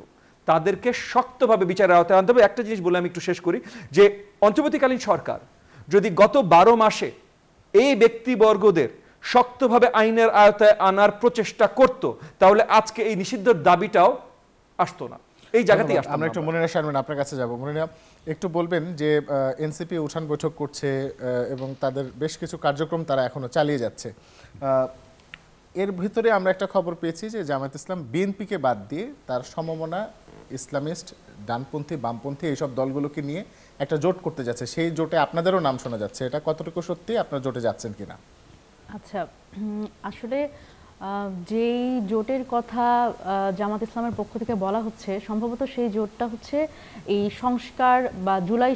তাদেরকে শক্তভাবে বিচারের আওতায় আনতে হবে। একটা জিনিস বলে আমি একটু শেষ করি, যে অন্তর্বর্তীকালীন সরকার যদি গত 12 মাসে এই ব্যক্তিবর্গদের শক্তভাবে আইনের আওতায় আনার প্রচেষ্টা করত, তাহলে আজকে এই নিষিদ্ধের দাবিটাও আসতো না, এই জায়গাতেই আসতো। আমরা একটু মনিরা শারমিন আপনার কাছে যাব। মনিরা, একটু বলবেন যে এনসিপি উঠান বৈঠক করছে এবং তাদের বেশ কিছু কার্যক্রম তারা এখনো চালিয়ে যাচ্ছে। এর ভিতরে আমরা একটা খবর পেয়েছি যে জামায়াত ইসলাম বিএনপিকে বাদ দিয়ে তার সমমনা ইসলামিস্ট, ডানপন্থী, বামপন্থী এইসব দলগুলোকে নিয়ে একটা জোট করতে যাচ্ছে। সেই জোটে আপনাদেরও নাম শোনা যাচ্ছে, এটা কতটুকু সত্যি? আপনার জোটে যাচ্ছেন কিনা? আচ্ছা, আসলে যেই জোটের কথা জামাত ইসলামের পক্ষ থেকে বলা হচ্ছে, সম্ভবত সেই জোটটা হচ্ছে এই সংস্কার বা জুলাই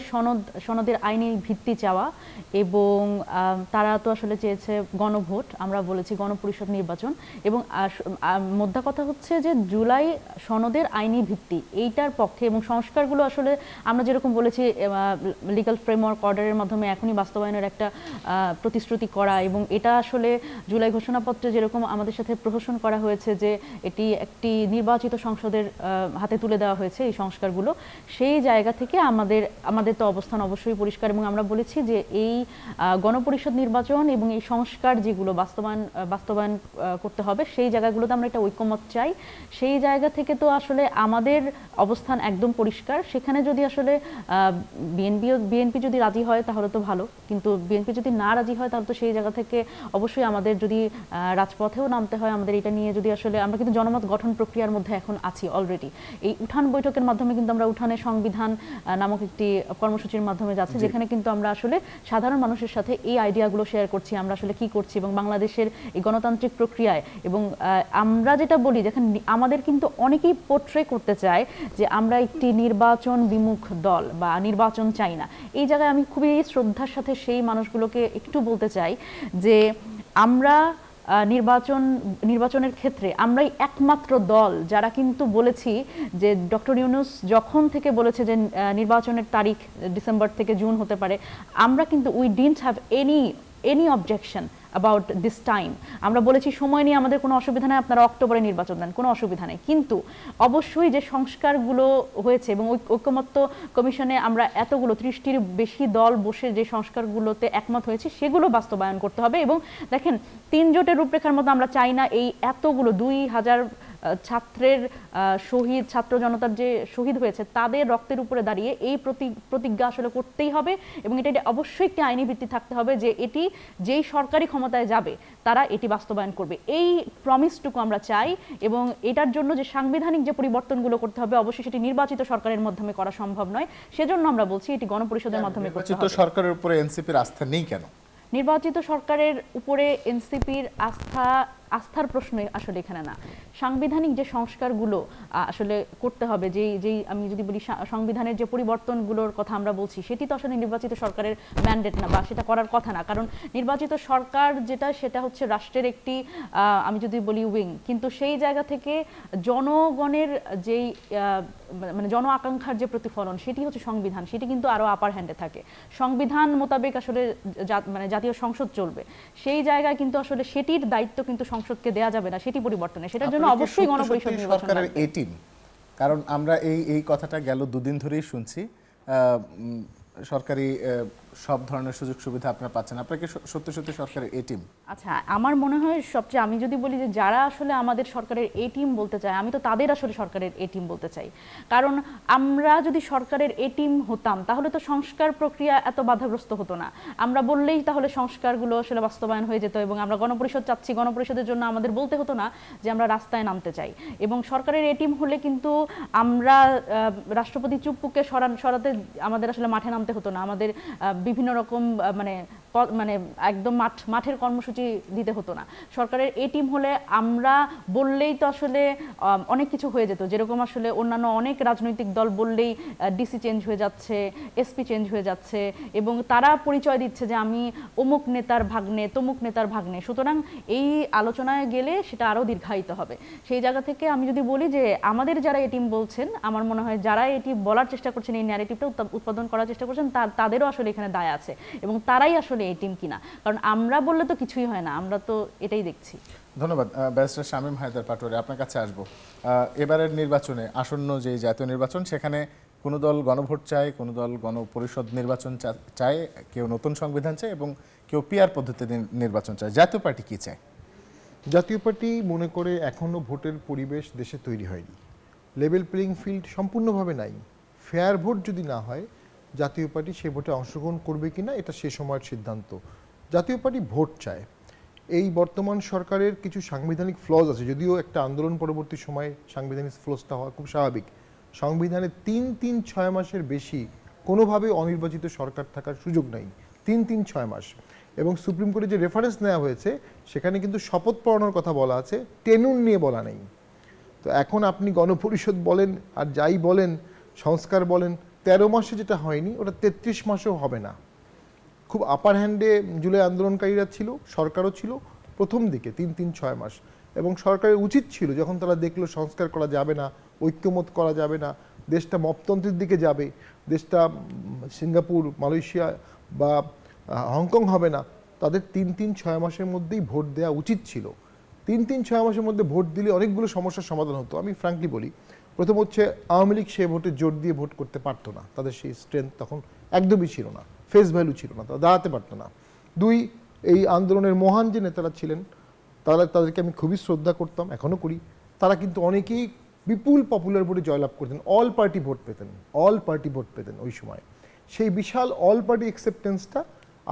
সনদের আইনি ভিত্তি চাওয়া, এবং তারা তো আসলে চেয়েছে গণভোট, আমরা বলেছি গণপরিষদ নির্বাচন, এবং মোদ্দা কথা হচ্ছে যে জুলাই সনদের আইনি ভিত্তি এইটার পক্ষে, এবং সংস্কারগুলো আসলে আমরা যেরকম বলেছি লিগ্যাল ফ্রেমওয়ার্ক অর্ডারের মাধ্যমে এখনই বাস্তবায়নের একটা প্রতিশ্রুতি করা, এবং এটা আসলে জুলাই ঘোষণাপত্রে যেরকম আমাদের সাথে প্রহসন করা হয়েছে যে এটি একটি নির্বাচিত সংসদের হাতে তুলে দেওয়া হয়েছে এই সংস্কারগুলো, সেই জায়গা থেকে আমাদের তো অবস্থান অবশ্যই পরিষ্কার, এবং আমরা বলেছি যে এই গণপরিষদ নির্বাচন এবং এই সংস্কার যেগুলো বাস্তবায়ন করতে হবে, সেই জায়গাগুলোতে আমরা একটা ঐক্যমত চাই। সেই জায়গা থেকে তো আসলে আমাদের অবস্থান একদম পরিষ্কার। সেখানে যদি আসলে বিএনপি যদি রাজি হয় তাহলে তো ভালো, কিন্তু বিএনপি যদি না রাজি হয় তাহলে তো সেই জায়গা থেকে অবশ্যই আমাদের যদি রাজপথেও নামতে হয়, আমাদের এটা নিয়ে যদি আসলে আমরা কিন্তু জনমত গঠন প্রক্রিয়ার মধ্যে এখন আছি অলরেডি। এই উঠান বৈঠকের মাধ্যমে কিন্তু আমরা উঠানে সংবিধান নামক একটি কর্মসূচির মাধ্যমে যাচ্ছি, যেখানে কিন্তু আমরা আসলে সাধারণ মানুষের সাথে এই আইডিয়াগুলো শেয়ার করছি, আমরা আসলে কি করছি এবং বাংলাদেশের এই গণতান্ত্রিক প্রক্রিয়ায়, এবং আমরা যেটা বলি যেখানে আমাদের কিন্তু অনেকেই পোট্রে করতে চায় যে আমরা একটি নির্বাচন বিমুখ দল বা নির্বাচন চাই না। এই জায়গায় আমি খুবই শ্রদ্ধার সাথে সেই মানুষগুলোকে একটু বলতে চাই যে আমরা নির্বাচনের ক্ষেত্রে আমরাই একমাত্র দল যারা কিন্তু বলেছি যে ডক্টর ইউনূস যখন থেকে বলেছে যে নির্বাচনের তারিখ ডিসেম্বর থেকে জুন হতে পারে, আমরা কিন্তু we didn't have any objection about this time. আমরা বলেছি সময় নিয়ে আমাদের কোনো অসুবিধা নেই, আপনারা অক্টোবরে নির্বাচন দেন, কোনো অসুবিধা নেই। কিন্তু অবশ্যই যে সংস্কারগুলো হয়েছে এবং ঐকমত্য কমিশনে আমরা এতগুলো 30টির বেশি দল বসে যে সংস্কারগুলোতে একমত হয়েছে সেগুলো বাস্তবায়ন করতে হবে। এবং দেখেন, 3 জোটের রূপরেখার মতো আমরা চাই না এই এতগুলো 2000 ছাত্রের শহীদ, ছাত্র জনতার যে শহীদ হয়েছে তাদের রক্তের উপরে দাঁড়িয়ে এই প্রতিজ্ঞা আসলে করতেই হবে, এবং এটা অবশ্যই একটি আইনি ভিত্তি থাকতে হবে যে এটি যেই সরকারি ক্ষমতায় যাবে তারা এটি বাস্তবায়ন করবে। এই প্রমিসটুকু আমরা চাই, এবং এটার জন্য যে সাংবিধানিক যে পরিবর্তনগুলো করতে হবে অবশ্যই সেটি নির্বাচিত সরকারের মাধ্যমে করা সম্ভব নয়। সেজন্য আমরা বলছি এটি গণপরিষদের মাধ্যমে করতে হবে। নির্বাচিত সরকারের উপরে এনসিপির আস্থা নেই কেন? নির্বাচিত সরকারের উপরে এনসিপির আস্থার প্রশ্ন আসলে এখানে না, সাংবিধানিক যে সংস্কারগুলো আসলে করতে হবে, যেই আমি যদি বলি সংবিধানের যে পরিবর্তনগুলোর কথা আমরা বলছি, সেটি তো আসলে নির্বাচিত সরকারের ম্যান্ডেট না বা সেটা করার কথা না। কারণ নির্বাচিত সরকার সেটা হচ্ছে রাষ্ট্রের একটি আমি যদি বলি উইং, কিন্তু সেই জায়গা থেকে জনগণের যেই মানে জন আকাঙ্ক্ষার যে প্রতিফলন সেটি হচ্ছে সংবিধান, সেটি কিন্তু আরো আপার হ্যান্ডে থাকে। সংবিধান মোতাবেক আসলে মানে জাতীয় সংসদ চলবে, সেই জায়গায় কিন্তু আসলে সেটির দায়িত্ব কিন্তু সংসদকে দেয়া যাবে না সেটি পরিবর্তনে। সেটার জন্য অবশ্যই গণপরিষদ নির্বাচন সরকারের এ টিম, কারণ আমরা এই কথাটা গেল 2 দিন ধরেই শুনছি। সরকারি সব ধরনের সুযোগ সুবিধা আপনারা পাচ্ছেন, আপনারা কি সত্যি সত্যি সরকারের এ টিম? আচ্ছা, আমার মনে হয় সবচেয়ে, আমি যদি বলি যে যারা আসলে আমাদের সরকারের এ টিম বলতে চায়, আমি তো তাদের আসলে সরকারের এ টিম বলতে চাই। কারণ আমরা যদি সরকারের এ টিম হতাম তাহলে তো সংস্কার প্রক্রিয়া এত বাধাগ্রস্ত হতো না। আমরা বললেই তাহলে সংস্কারগুলো আসলে বাস্তবায়ন হয়ে যেত, এবং আমরা গণপরিষদ চাচ্ছি, গণপরিষদের জন্য আমাদের বলতে হতো না যে আমরা রাস্তায় নামতে চাই। এবং সরকারের এ টিম হলে কিন্তু আমরা রাষ্ট্রপতি চুপ্পুকে সরাতে আমাদের আসলে মাঠে নামতে হতো না, আমাদের বিভিন্ন রকম মানে একদম মাঠের কর্মসূচি দিতে হতো না। সরকারের এ টিম হলে আমরা বললেই তো আসলে অনেক কিছু হয়ে যেত। যেরকম আসলে অন্যান্য অনেক রাজনৈতিক দল বললেই ডিসি চেঞ্জ হয়ে যাচ্ছে, এসপি চেঞ্জ হয়ে যাচ্ছে, এবং তারা পরিচয় দিচ্ছে যে আমি অমুক নেতার ভাগ্নে, তমুক নেতার ভাগ্নে। সুতরাং এই আলোচনায় গেলে সেটা আরও দীর্ঘায়িত হবে। সেই জায়গা থেকে আমি যদি বলি যে আমাদের যারা এ টিম বলছেন, আমার মনে হয় যারা এটি বলার চেষ্টা করছেন, এই ন্যারেটিভটা উৎপাদন করার চেষ্টা করছেন, তাদেরও আসলে এখানে দায় আছে, এবং তারাই আসলে এই টিম কিনা। কারণ আমরা বললে তো কিছুই হয় না, আমরা তো এটাই দেখছি। ধন্যবাদ। ব্যারিস্টার শামীম হায়দার পাটোয়ারি, আপনার কাছে আসব। এবারের নির্বাচনে, আসন্ন যে জাতীয় নির্বাচন, সেখানে কোনো দল গণভোট চায়, কোনো দল গণপরিষদ নির্বাচন চায়, কেউ নতুন সংবিধান চায় এবং কেউ পিআর পদ্ধতিতে নির্বাচন চায়। জাতীয় পার্টি কি চায়? জাতীয় পার্টি মনে করে এখনও ভোটের পরিবেশ দেশে তৈরি হয়নি, লেভেল প্লেইং ফিল্ড সম্পূর্ণভাবে নাই। ফেয়ার ভোট যদি না হয়, জাতীয় পার্টি সে ভোটে অংশগ্রহণ করবে কিনা এটা সে সময়ের সিদ্ধান্ত। জাতীয় পার্টি ভোট চায়। এই বর্তমান সরকারের কিছু সাংবিধানিক ফ্লজ আছে, যদিও একটা আন্দোলন পরবর্তী সময়ে সাংবিধানিক ফ্লজটা হওয়া খুব স্বাভাবিক। সংবিধানে 3-6 মাসের বেশি কোনোভাবে অনির্বাচিত সরকার থাকার সুযোগ নাই, 3-6 মাস। এবং সুপ্রিম কোর্টে যে রেফারেন্স নেওয়া হয়েছে সেখানে কিন্তু শপথ পড়ানোর কথা বলা আছে, টেনুর নিয়ে বলা নেই। তো এখন আপনি গণপরিষদ বলেন আর যাই বলেন, সংস্কার বলেন, 13 মাসে যেটা হয়নি ওটা 33 মাসেও হবে না। খুব আপার হ্যান্ডে জুলাই আন্দোলনকারীরা ছিল, সরকারও ছিল প্রথম দিকে 3-6 মাস। এবং সরকারের উচিত ছিল, যখন তারা দেখলো সংস্কার করা যাবে না, ঐক্যমত করা যাবে না, দেশটা মপতন্ত্রের দিকে যাবে, দেশটা সিঙ্গাপুর, মালয়েশিয়া বা হংকং হবে না, তাদের 3-6 মাসের মধ্যেই ভোট দেওয়া উচিত ছিল। 3-6 মাসের মধ্যে ভোট দিলে অনেকগুলো সমস্যার সমাধান হতো। আমি ফ্র্যাঙ্কলি বলি, প্রথম হচ্ছে আওয়ামী লীগ সে ভোটে জোর দিয়ে ভোট করতে পারতো না, তাদের সেই স্ট্রেংথ তখন একদমই ছিল না, ফেস ভ্যালু ছিল না, তারা দাঁড়াতে পারতো না। 2, এই আন্দোলনের মহান যে নেতারা ছিলেন তাদেরকে আমি খুবই শ্রদ্ধা করতাম, এখনও করি। তারা কিন্তু অনেকেই বিপুল পপুলার ভোটে জয়লাভ করতেন, অল পার্টি ভোট পেতেন ওই সময়। সেই বিশাল অল পার্টি অ্যাকসেপ্টেন্সটা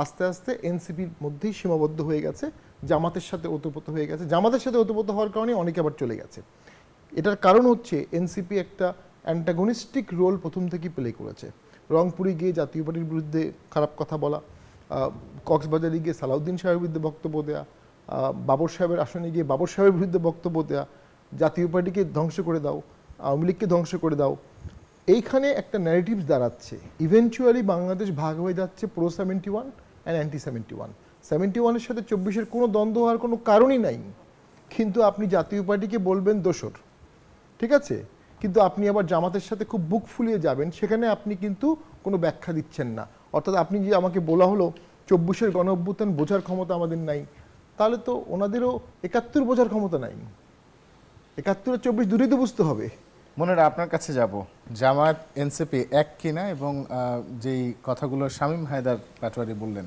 আস্তে আস্তে এনসিপির মধ্যেই সীমাবদ্ধ হয়ে গেছে, জামাতের সাথে ওতপ্রোত হয়ে গেছে। জামাতের সাথে ওতপ্রোত হওয়ার কারণে অনেকে আবার চলে গেছে। এটার কারণ হচ্ছে এনসিপি একটা অ্যান্টাগনিস্টিক রোল প্রথম থেকেই প্লে করেছে। রংপুরে গিয়ে জাতীয় পার্টির বিরুদ্ধে খারাপ কথা বলা, কক্সবাজারে গিয়ে সালাউদ্দিন সাহেবের বিরুদ্ধে বক্তব্য দেওয়া, বাবর সাহেবের আসনে গিয়ে বাবর সাহেবের বিরুদ্ধে বক্তব্য দেওয়া, জাতীয় পার্টিকে ধ্বংস করে দাও, আওয়ামী লীগকে ধ্বংস করে দাও। এইখানে একটা ন্যারেটিভস দাঁড়াচ্ছে। ইভেনচুয়ালি বাংলাদেশ ভাগ হয়ে যাচ্ছে প্রো 71 অ্যান্ড অ্যান্টি 71। 71-এর সাথে 24-এর কোনো দ্বন্দ্ব হওয়ার কোনো কারণই নাই, কিন্তু আপনি জাতীয় পার্টিকে বলবেন দোসর, ঠিক আছে, কিন্তু আপনি আবার জামাতের সাথে খুব বুক ফুলিয়ে যাবেন, সেখানে আপনি কিন্তু কোনো ব্যাখ্যা দিচ্ছেন না। অর্থাৎ আপনি যে আমাকে বলা হলো 24-এর গণ অভ্যুত্থান বোঝার ক্ষমতা আমাদের নাই, তাহলে তো ওনাদেরও 71 বোঝার ক্ষমতা নাই। 71 আর 24 দূরেই তো বুঝতে হবে। মনেরা, আপনার কাছে যাব, জামায়াত এনসিপি এক কিনা, এবং যেই কথাগুলো শামীম হায়দার পাটোয়ারি বললেন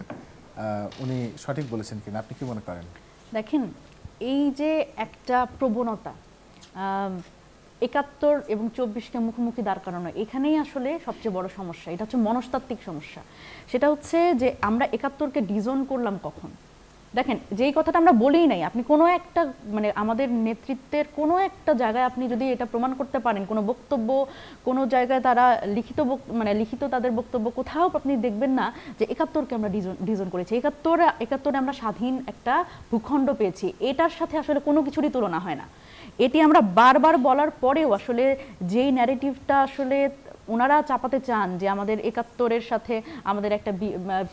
উনি সঠিক বলেছেন কিনা, আপনি কি মনে করেন? দেখেন, এই যে একটা প্রবণতা 71 এবং 24-কে মুখোমুখি দাঁড় করানো, এখানেই আসলে সবচেয়ে বড় সমস্যা। এটা হচ্ছে মনস্তাত্ত্বিক সমস্যা। সেটা হচ্ছে যে আমরা 71-কে ডিজোন করলাম কখন। দেখেন, যেই কথাটা আমরা বলিই নাই, আপনি কোনো একটা আমাদের নেতৃত্বের কোনো একটা জায়গায় আপনি যদি এটা প্রমাণ করতে পারেন, কোনো বক্তব্য, কোনো জায়গায় তারা লিখিত তাদের বক্তব্য, কোথাও আপনি দেখবেন না যে 71-কে আমরা ডিজোন করেছি, 71-এ আমরা স্বাধীন একটা ভূখণ্ড পেয়েছি। এটার সাথে আসলে কোনো কিছুরই তুলনা হয় না। এটি আমরা বারবার বলার পরেও আসলে যেই ন্যারেটিভটা আসলে ওনারা চাপাতে চান যে আমাদের 71-এর সাথে আমাদের একটা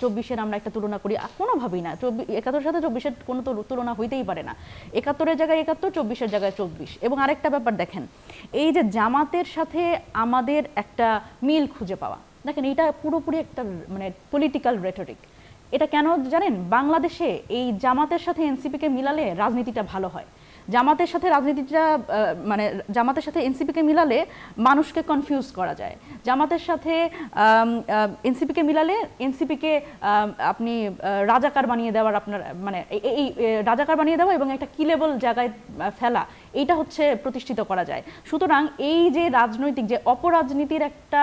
24-এর আমরা একটা তুলনা করি, কোনোভাবেই না। 71-এর সাথে 24-এর কোনো তুলনা হইতেই পারে না। 71-এর জায়গায় 71, 24-এর জায়গায় 24। এবং আরেকটা ব্যাপার দেখেন, এই যে জামাতের সাথে আমাদের একটা মিল খুঁজে পাওয়া, দেখেন এটা পুরোপুরি একটা পলিটিক্যাল রেটরিক। এটা কেন জানেন? বাংলাদেশে এই জামাতের সাথে এনসিপিকে মিলালে রাজনীতিটা ভালো হয়। জামাতের সাথে রাজনীতিটা মানে জামাতের সাথে এনসিপিকে মিলালে মানুষকে কনফিউজ করা যায়, জামাতের সাথে এনসিপিকে মিলালে এনসিপিকে আপনি রাজাকার বানিয়ে দেওয়ার আপনার মানে এই রাজাকার বানিয়ে দেওয়া এবং একটা কিলেবল জায়গায় ফেলা, এইটা হচ্ছে প্রতিষ্ঠিত করা যায়। সুতরাং এই যে রাজনৈতিক যে অপরাজনীতির একটা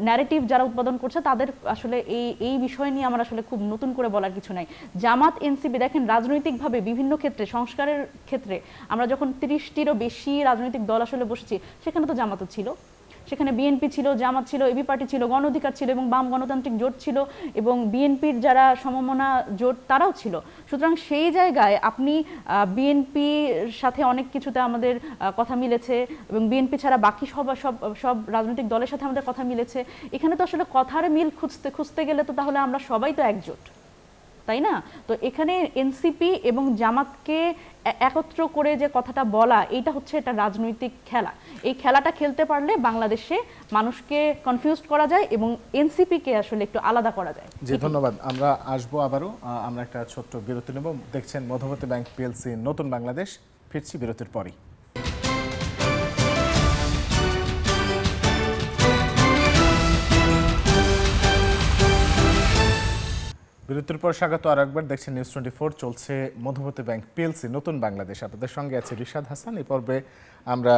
ন্যারেটিভ যারা উৎপাদন করছে তাদের আসলে এই বিষয় নিয়ে আমার আসলে খুব নতুন করে বলার কিছু নাই। জামাত এনসিপি দেখেন রাজনৈতিকভাবে বিভিন্ন ক্ষেত্রে সংস্কারের ক্ষেত্রে আমরা যখন 30টিরও বেশি রাজনৈতিক দল আসলে বসেছি, সেখানে তো জামাতও ছিল, সেখানে বিএনপি ছিল, জামাত ছিল, এবি পার্টি ছিল, গণ অধিকার ছিল এবং বাম গণতান্ত্রিক জোট ছিল এবং বিএনপির যারা সমমনা জোট তারাও ছিল। সুতরাং সেই জায়গায় আপনি বিএনপির সাথে অনেক কিছুতে আমাদের কথা মিলেছে এবং বিএনপি ছাড়া বাকি সব রাজনৈতিক দলের সাথে আমাদের কথা মিলেছে। এখানে তো আসলে কথার মিল খুঁজতে গেলে তো তাহলে আমরা সবাই তো একজোট, তাই না? তো এখানে এনসিপি এবং জামাতকে একত্র করে যে কথাটা বলা, এইটা হচ্ছে এটা রাজনৈতিক খেলা। এই খেলাটা খেলতে পারলে বাংলাদেশে মানুষকে কনফিউজ করা যায় এবং এনসিপিকে আসলে একটু আলাদা করা যায়। জি ধন্যবাদ। আমরা আসবো আবারও, আমরা একটা ছোট্ট বিরতি নেব। দেখছেন মধুমতি ব্যাংক পিএলসি নতুন বাংলাদেশ, ফিরছি বিরতির পরই। বিরতির পর স্বাগত আর একবার। দেখছেন নিউজ 24, চলছে মধুমতি ব্যাংক পিএলসি নতুন বাংলাদেশ। আপনাদের সঙ্গে আছে রিশাদ হাসান। এই পর্বে আমরা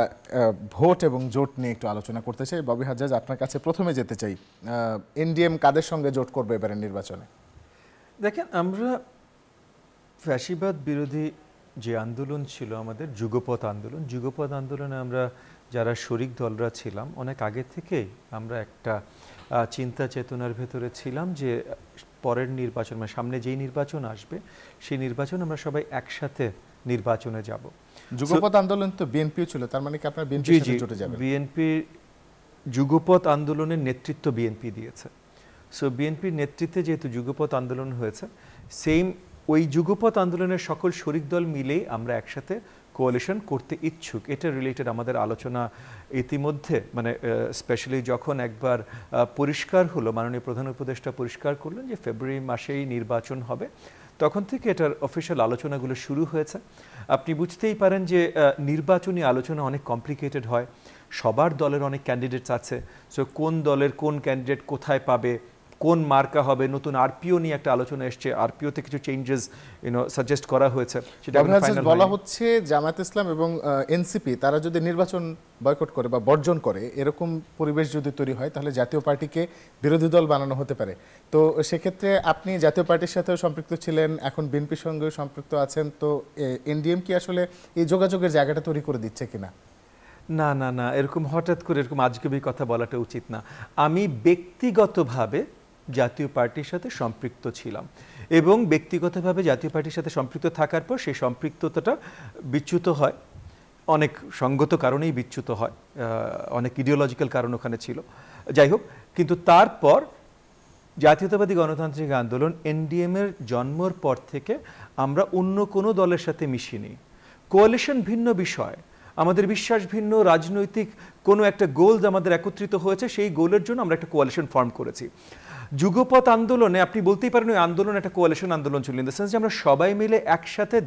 ভোট এবং জোট নিয়ে একটু আলোচনা করতে চাই। ববি হাজ্জাজ, আপনার কাছে প্রথমে যেতে চাই, এনডিএম কাদের সঙ্গে জোট করবে এবারের নির্বাচনে? দেখেন, আমরা ফ্যাসিবাদ বিরোধী যে আন্দোলন ছিল আমাদের যুগপৎ আন্দোলনে আমরা যারা শরিক দলরা ছিলাম অনেক আগে থেকেই আমরা একটা চিন্তা চেতনার ভেতরে ছিলাম যে পরের নির্বাচন মানে সামনে যেই নির্বাচন আসবে সেই নির্বাচন আমরা সবাই একসাথে নির্বাচনে যাব। যুগপৎ আন্দোলন তো বিএনপিও ছিল, তার মানে কি আপনারা বিএনপির সাথে জোটে যাবেন? বিএনপি যুগপৎ আন্দোলনের নেতৃত্ব বিএনপি দিয়েছে। সো বিএনপির নেতৃত্বে যেহেতু যুগপৎ আন্দোলন হয়েছে, ওই যুগপৎ আন্দোলনের সকল শরিক দল মিলেই আমরা একসাথে কোয়ালিশন করতে ইচ্ছুক। এটা রিলেটেড আমাদের আলোচনা ইতিমধ্যে মানে স্পেশালি যখন একবার পরিষ্কার হলো, মাননীয় প্রধান উপদেষ্টা পরিষ্কার করলেন যে ফেব্রুয়ারি মাসেই নির্বাচন হবে, তখন থেকে এটার অফিশিয়াল আলোচনাগুলো শুরু হয়েছে। আপনি বুঝতেই পারেন যে নির্বাচনী আলোচনা অনেক কমপ্লিকেটেড হয়, সবার দলের অনেক ক্যান্ডিডেটস আছে। সো কোন দলের কোন ক্যান্ডিডেট কোথায় পাবে, কোন মার্কা হবে, নতুন আরপিও নিয়ে একটা আলোচনা এসছে, আরপিওতে কিছু চেঞ্জেস সাজেস্ট করা হয়েছে। সেটা বলা হচ্ছে জামায়াত ইসলাম এবং এনসিপি তারা যদি নির্বাচন বয়কট করে বা বর্জন করে, এরকম পরিবেশ যদি তৈরি হয় তাহলে জাতীয় পার্টিকে বিরোধী দল বানানো হতে পারে। তো সেক্ষেত্রে আপনি জাতীয় পার্টির সাথেও সম্পৃক্ত ছিলেন, এখন বিএনপির সঙ্গেও সম্পৃক্ত আছেন, তো এনডিএম কি আসলে এই যোগাযোগের জায়গাটা তৈরি করে দিচ্ছে কিনা? না না না, এরকম হঠাৎ করে এরকম আজগুবি কথা বলাটা উচিত না। আমি ব্যক্তিগতভাবে জাতীয় পার্টির সাথে সম্পৃক্ত ছিলাম এবং ব্যক্তিগতভাবে জাতীয় পার্টির সাথে সম্পৃক্ত থাকার পর সেই সম্পৃক্ততাটা বিচ্যুত হয়, অনেক সঙ্গত কারণেই বিচ্যুত হয়, অনেক ইডিওলজিক্যাল কারণ ওখানে ছিল, যাই হোক। কিন্তু তারপর জাতীয়তাবাদী গণতান্ত্রিক আন্দোলন এনডিএমের জন্মের পর থেকে আমরা অন্য কোনো দলের সাথে মিশিনি। কোয়ালিশন ভিন্ন বিষয়, আমাদের বিশ্বাস ভিন্ন, রাজনৈতিক কোনো একটা গোল আমাদের একত্রিত হয়েছে, সেই গোলের জন্য আমরা একটা কোয়ালিশন ফর্ম করেছি। যুগপৎ আন্দোলনে আপনি বলতেই পারেন ওই আন্দোলন একটা কোয়ালিশন আন্দোলন ছিল, ইন দ্য সেন্স যে আমরা সবাই মিলে একসাথে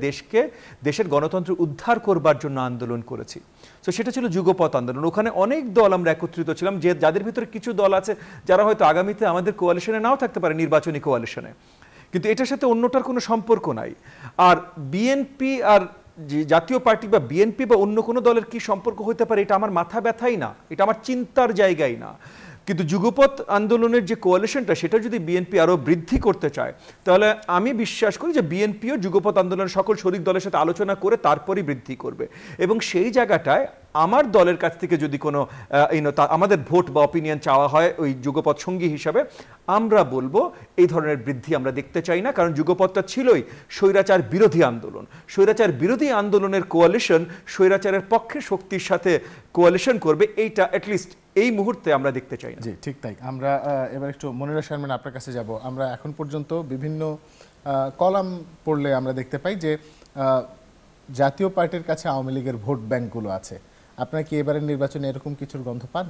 দেশের গণতন্ত্র উদ্ধার করবার জন্য আন্দোলন করেছি। তো সেটা ছিল যুগপৎ আন্দোলন। ওখানে অনেক দল আমরা একত্রিত ছিলাম, যাদের ভিতরে কিছু দল আছে যারা হয়তো আগামীতে আমাদের কোয়ালিশনে নাও থাকতে পারে, নির্বাচনী কোয়ালিশনে, কিন্তু এটার সাথে অন্যটার কোনো সম্পর্ক নাই। আর বিএনপি আর জাতীয় পার্টি বা বিএনপি বা অন্য কোনো দলের কি সম্পর্ক হতে পারে, এটা আমার মাথা ব্যথাই না, এটা আমার চিন্তার জায়গাই না। কিন্তু যুগপৎ আন্দোলনের যে কোয়ালিশনটা, সেটা যদি বিএনপি আরও বৃদ্ধি করতে চায়, তাহলে আমি বিশ্বাস করি যে বিএনপিও যুগপৎ আন্দোলনের সকল শরিক দলের সাথে আলোচনা করে তারপরই বৃদ্ধি করবে। এবং সেই জায়গাটায় আমার দলের কাছ থেকে যদি কোনো আমাদের ভোট বা অপিনিয়ন চাওয়া হয় ওই যুগপৎ সঙ্গী হিসাবে, আমরা বলবো এই ধরনের বৃদ্ধি আমরা দেখতে চাই না। কারণ যুগপৎটা ছিলই স্বৈরাচার বিরোধী আন্দোলন, স্বৈরাচার বিরোধী আন্দোলনের কোয়ালিশন স্বৈরাচারের পক্ষে শক্তির সাথে কোয়ালিশন করবে, এইটা অ্যাটলিস্ট এই মুহূর্তে আমরা দেখতে চাই না। জি ঠিক তাই। আমরা এবার একটু মনিরা শারমিন আপনার কাছে যাব। আমরা এখন পর্যন্ত বিভিন্ন কলাম পড়লে আমরা দেখতে পাই যে জাতীয় পার্টির কাছে আওয়ামী লীগের ভোট ব্যাংকগুলো আছে। আপনারা কি এবারের নির্বাচনে এরকম কিছুর গন্ধ পান?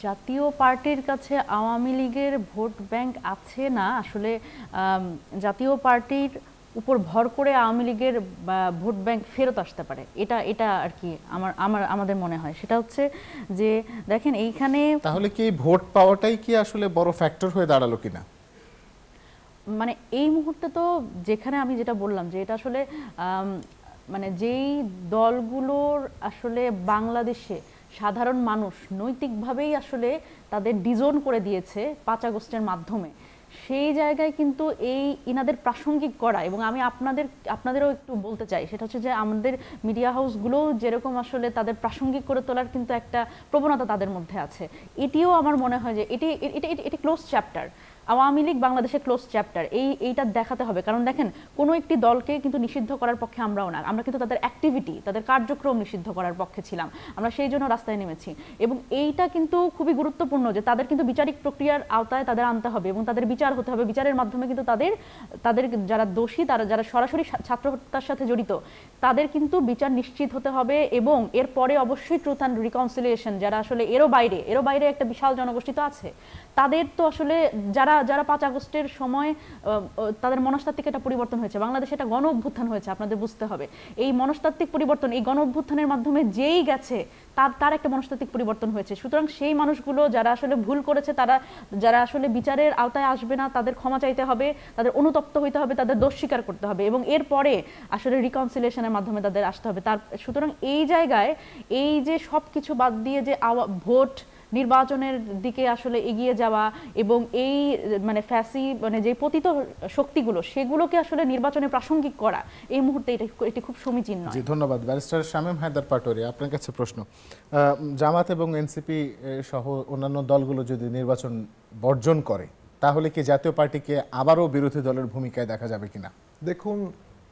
জাতীয় পার্টির কাছে আওয়ামী লীগের ভোট ব্যাংক আছে না, আসলে জাতীয় পার্টির উপর ভর করে আওয়ামী লীগের ভোট ব্যাংক ফেরত আসতে পারে, এটা আর কি আমাদের মনে হয়। সেটা হচ্ছে যে দেখেন এইখানে তাহলে কি ভোট পাওয়াটাই কি আসলে বড় ফ্যাক্টর হয়ে দাঁড়ালো কিনা? মানে এই মুহূর্তে তো যেখানে আমি যেটা বললাম যে এটা আসলে মানে যেই দলগুলোর আসলে বাংলাদেশে সাধারণ মানুষ নৈতিকভাবেই আসলে তাদের ডিজোন করে দিয়েছে 5 আগস্টের মাধ্যমে, সেই জায়গায় কিন্তু এই ইনাদের প্রাসঙ্গিক করা, এবং আমি আপনাদেরও একটু বলতে চাই সেটা হচ্ছে যে আমাদের মিডিয়া হাউসগুলো যেরকম আসলে তাদের প্রাসঙ্গিক করে তোলার কিন্তু একটা প্রবণতা তাদের মধ্যে আছে। এটিও আমার মনে হয় যে এটি ক্লোজ চ্যাপ্টার, আওয়ামী লীগ বাংলাদেশে ক্লোজ চ্যাপ্টার, এইটা দেখাতে হবে। কারণ দেখেন কোনো একটি দলকে কিন্তু নিষিদ্ধ করার পক্ষে আমরাও না, আমরা কিন্তু তাদের অ্যাক্টিভিটি, তাদের কার্যক্রম নিষিদ্ধ করার পক্ষে ছিলাম, আমরা সেই জন্য রাস্তায় নেমেছি। এবং এইটা কিন্তু খুবই গুরুত্বপূর্ণ যে তাদের কিন্তু বিচারিক প্রক্রিয়ার আওতায় তাদের আনতে হবে এবং তাদের বিচার হতে হবে। বিচারের মাধ্যমে কিন্তু তাদের যারা দোষী, যারা সরাসরি ছাত্র হত্যার সাথে জড়িত, তাদের কিন্তু বিচার নিশ্চিত হতে হবে। এবং এরপরে অবশ্যই ট্রুথ অ্যান্ড রিকনসিলিয়েশন, যারা আসলে এরও বাইরে একটা বিশাল জনগোষ্ঠী তো আছে, তাদের তো আসলে যারা 5 আগস্টের সময় তাদের মনস্তাত্ত্বিক একটা পরিবর্তন হয়েছে, বাংলাদেশে একটা গণ অভ্যুত্থান হয়েছে, আপনাদের বুঝতে হবে এই মনস্তাত্ত্বিক পরিবর্তন, এই গণ অভ্যুত্থানের মাধ্যমে যেই গেছে তার একটা মনস্তাত্ত্বিক পরিবর্তন হয়েছে। সুতরাং সেই মানুষগুলো যারা আসলে ভুল করেছে, যারা আসলে বিচারের আওতায় আসবে না, তাদের ক্ষমা চাইতে হবে, তাদের অনুতপ্ত হইতে হবে, তাদের দোষ স্বীকার করতে হবে এবং এরপরে আসলে রিকনসিলিয়েশনের মাধ্যমে তাদের আসতে হবে। সুতরাং এই জায়গায় এই যে সব কিছু বাদ দিয়ে যে ভোট নির্বাচনের দিকে আসলে এগিয়ে যাওয়া এবং এই মানে মানে যে পতিত শক্তিগুলো সেগুলোকে আসলে নির্বাচনে প্রাসঙ্গিক করা, এই মুহূর্তে এটি খুব সমীচীন নয়। জি, ধন্যবাদ। ব্যারিস্টার শামীম হায়দার পাটোয়ারী, আপনার কাছে প্রশ্ন। জামাত এবং এনসিপি সহ অন্যান্য দলগুলো যদি নির্বাচন বর্জন করে তাহলে কি জাতীয় পার্টিকে আবারও বিরোধী দলের ভূমিকায় দেখা যাবে কিনা? দেখুন,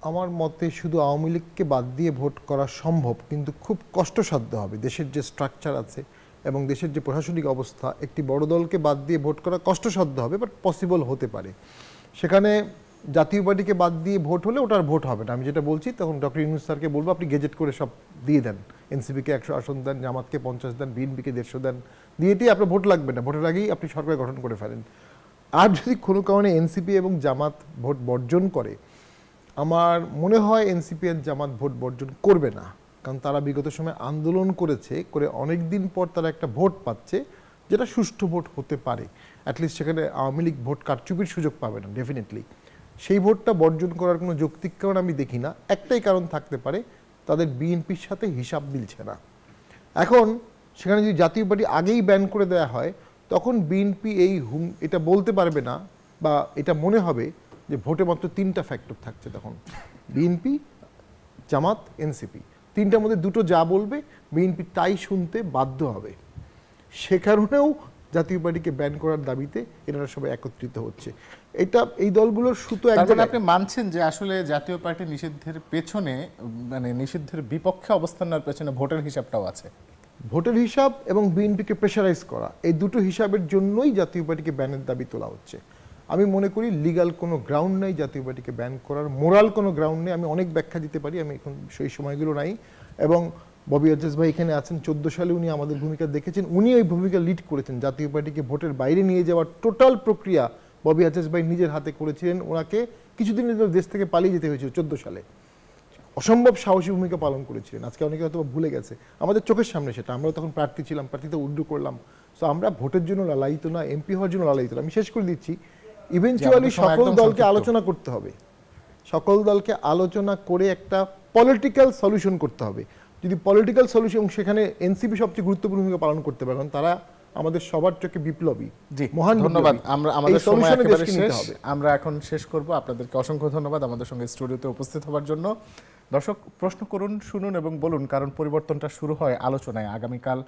আমার মতে শুধু আওয়ামী লীগকে বাদ দিয়ে ভোট করা সম্ভব, কিন্তু খুব কষ্টসাধ্য হবে। দেশের যে স্ট্রাকচার আছে এবং দেশের যে প্রশাসনিক অবস্থা, একটি বড় দলকে বাদ দিয়ে ভোট করা কষ্টসাধ্য হবে, বাট পসিবল হতে পারে। সেখানে জাতীয় পার্টিকে বাদ দিয়ে ভোট হলে ওটার ভোট হবে না। আমি যেটা বলছি, তখন ডক্টর ইউনূস স্যারকে বলবো আপনি গেজেট করে সব দিয়ে দেন, এনসিপিকে 100 আসন দেন, জামাতকে 50 দেন, বিএনপিকে 150 দেন, দিয়েটি আপনার ভোট লাগবে না, ভোটের আগেই আপনি সরকার গঠন করে ফেলেন। আর যদি কোনো কারণে এনসিপি এবং জামাত ভোট বর্জন করে, আমার মনে হয় এনসিপি আর জামাত ভোট বর্জন করবে না, কারণ তারা বিগত সময় আন্দোলন করে অনেক দিন পর তারা একটা ভোট পাচ্ছে যেটা সুষ্ঠু ভোট হতে পারে। অ্যাটলিস্ট সেখানে আওয়ামী লীগ ভোট কারচুপির সুযোগ পাবে না ডেফিনেটলি। সেই ভোটটা বর্জন করার কোনো যৌক্তিক কারণ আমি দেখি না। একটাই কারণ থাকতে পারে, তাদের বিএনপির সাথে হিসাব মিলছে না। এখন সেখানে যদি জাতীয় পার্টি আগেই ব্যান করে দেওয়া হয়, তখন বিএনপি এটা বলতে পারবে না, বা এটা মনে হবে যে ভোটে মাত্র 3টা ফ্যাক্টর থাকছে। তখন বিএনপি, জামাত, এনসিপি, 3টার মধ্যে 2টো যা বলবে বিএনপি তাই শুনতে বাধ্য হবে। সে কারণেও জাতীয় পার্টিকে ব্যান করার দাবিতে এনারা সবাই একত্রিত হচ্ছে। এই দলগুলোর সুতো একদম। আপনি মানছেন যে আসলে জাতীয় পার্টি নিষিদ্ধের পেছনে, মানে নিষিদ্ধের বিপক্ষে অবস্থান নেওয়ার পেছনে ভোটের হিসাবটাও আছে? ভোটের হিসাব এবং বিএনপিকে প্রেশারাইজ করা, এই দুটো হিসাবের জন্যই জাতীয় পার্টিকে ব্যানের দাবি তোলা হচ্ছে। আমি মনে করি লিগ্যাল কোনো গ্রাউন্ড নেই জাতীয় পার্টিকে ব্যান করার, মোরাল কোনো গ্রাউন্ড নেই। আমি অনেক ব্যাখ্যা দিতে পারি, আমি এখন সেই সময়গুলো নাই। এবং ববি আজাজ ভাই এখানে আছেন, 14 সালে উনি আমাদের ভূমিকা দেখেছেন, উনি ওই ভূমিকা লিড করেছেন। জাতীয় পার্টিকে ভোটের বাইরে নিয়ে যাওয়ার টোটাল প্রক্রিয়া ববি আজাজ ভাই নিজের হাতে করেছিলেন। ওনাকে কিছুদিনের জন্য দেশ থেকে পালিয়ে যেতে হয়েছিল 14 সালে। অসম্ভব সাহসী ভূমিকা পালন করেছিলেন। আজকে অনেকে হয়তো ভুলে গেছে, আমাদের চোখের সামনে সেটা। আমরা তখন প্রার্থী ছিলাম, প্রার্থীতে উইথড্র করলাম। সো আমরা ভোটের জন্য লালায়িত না, এমপি হওয়ার জন্য লালায়িত না। আমি শেষ করে দিচ্ছি, ইভেনচুয়ালি সকল দলকে আলোচনা করতে হবে, সকল দলকে আলোচনা করে একটা পলিটিক্যাল সলিউশন করতে হবে। যদি পলিটিক্যাল সলিউশন, সেখানে এনসিপি সবচেয়ে গুরুত্বপূর্ণ ভূমিকা পালন করতে পারে, কারণ তারা আমাদের সবার চোখে বিপ্লবী। মহান ধন্যবাদ। আমাদের সময় একেবারে শেষ, আমরা এখন শেষ করব। আপনাদেরকে অসংখ্য ধন্যবাদ আমাদের সঙ্গে স্টুডিওতে উপস্থিত হওয়ার জন্য। দর্শক, প্রশ্ন করুন, শুনুন এবং বলুন, কারণ পরিবর্তনটা শুরু হয় আলোচনায়। আগামীকাল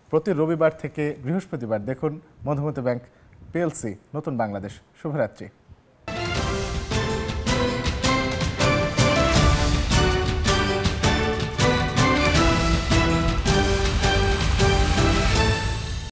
প্রতি রবিবার থেকে বৃহস্পতিবার দেখুন মধুমতি ব্যাংক পিএলসি নতুন বাংলাদেশ। শুভরাত্রি।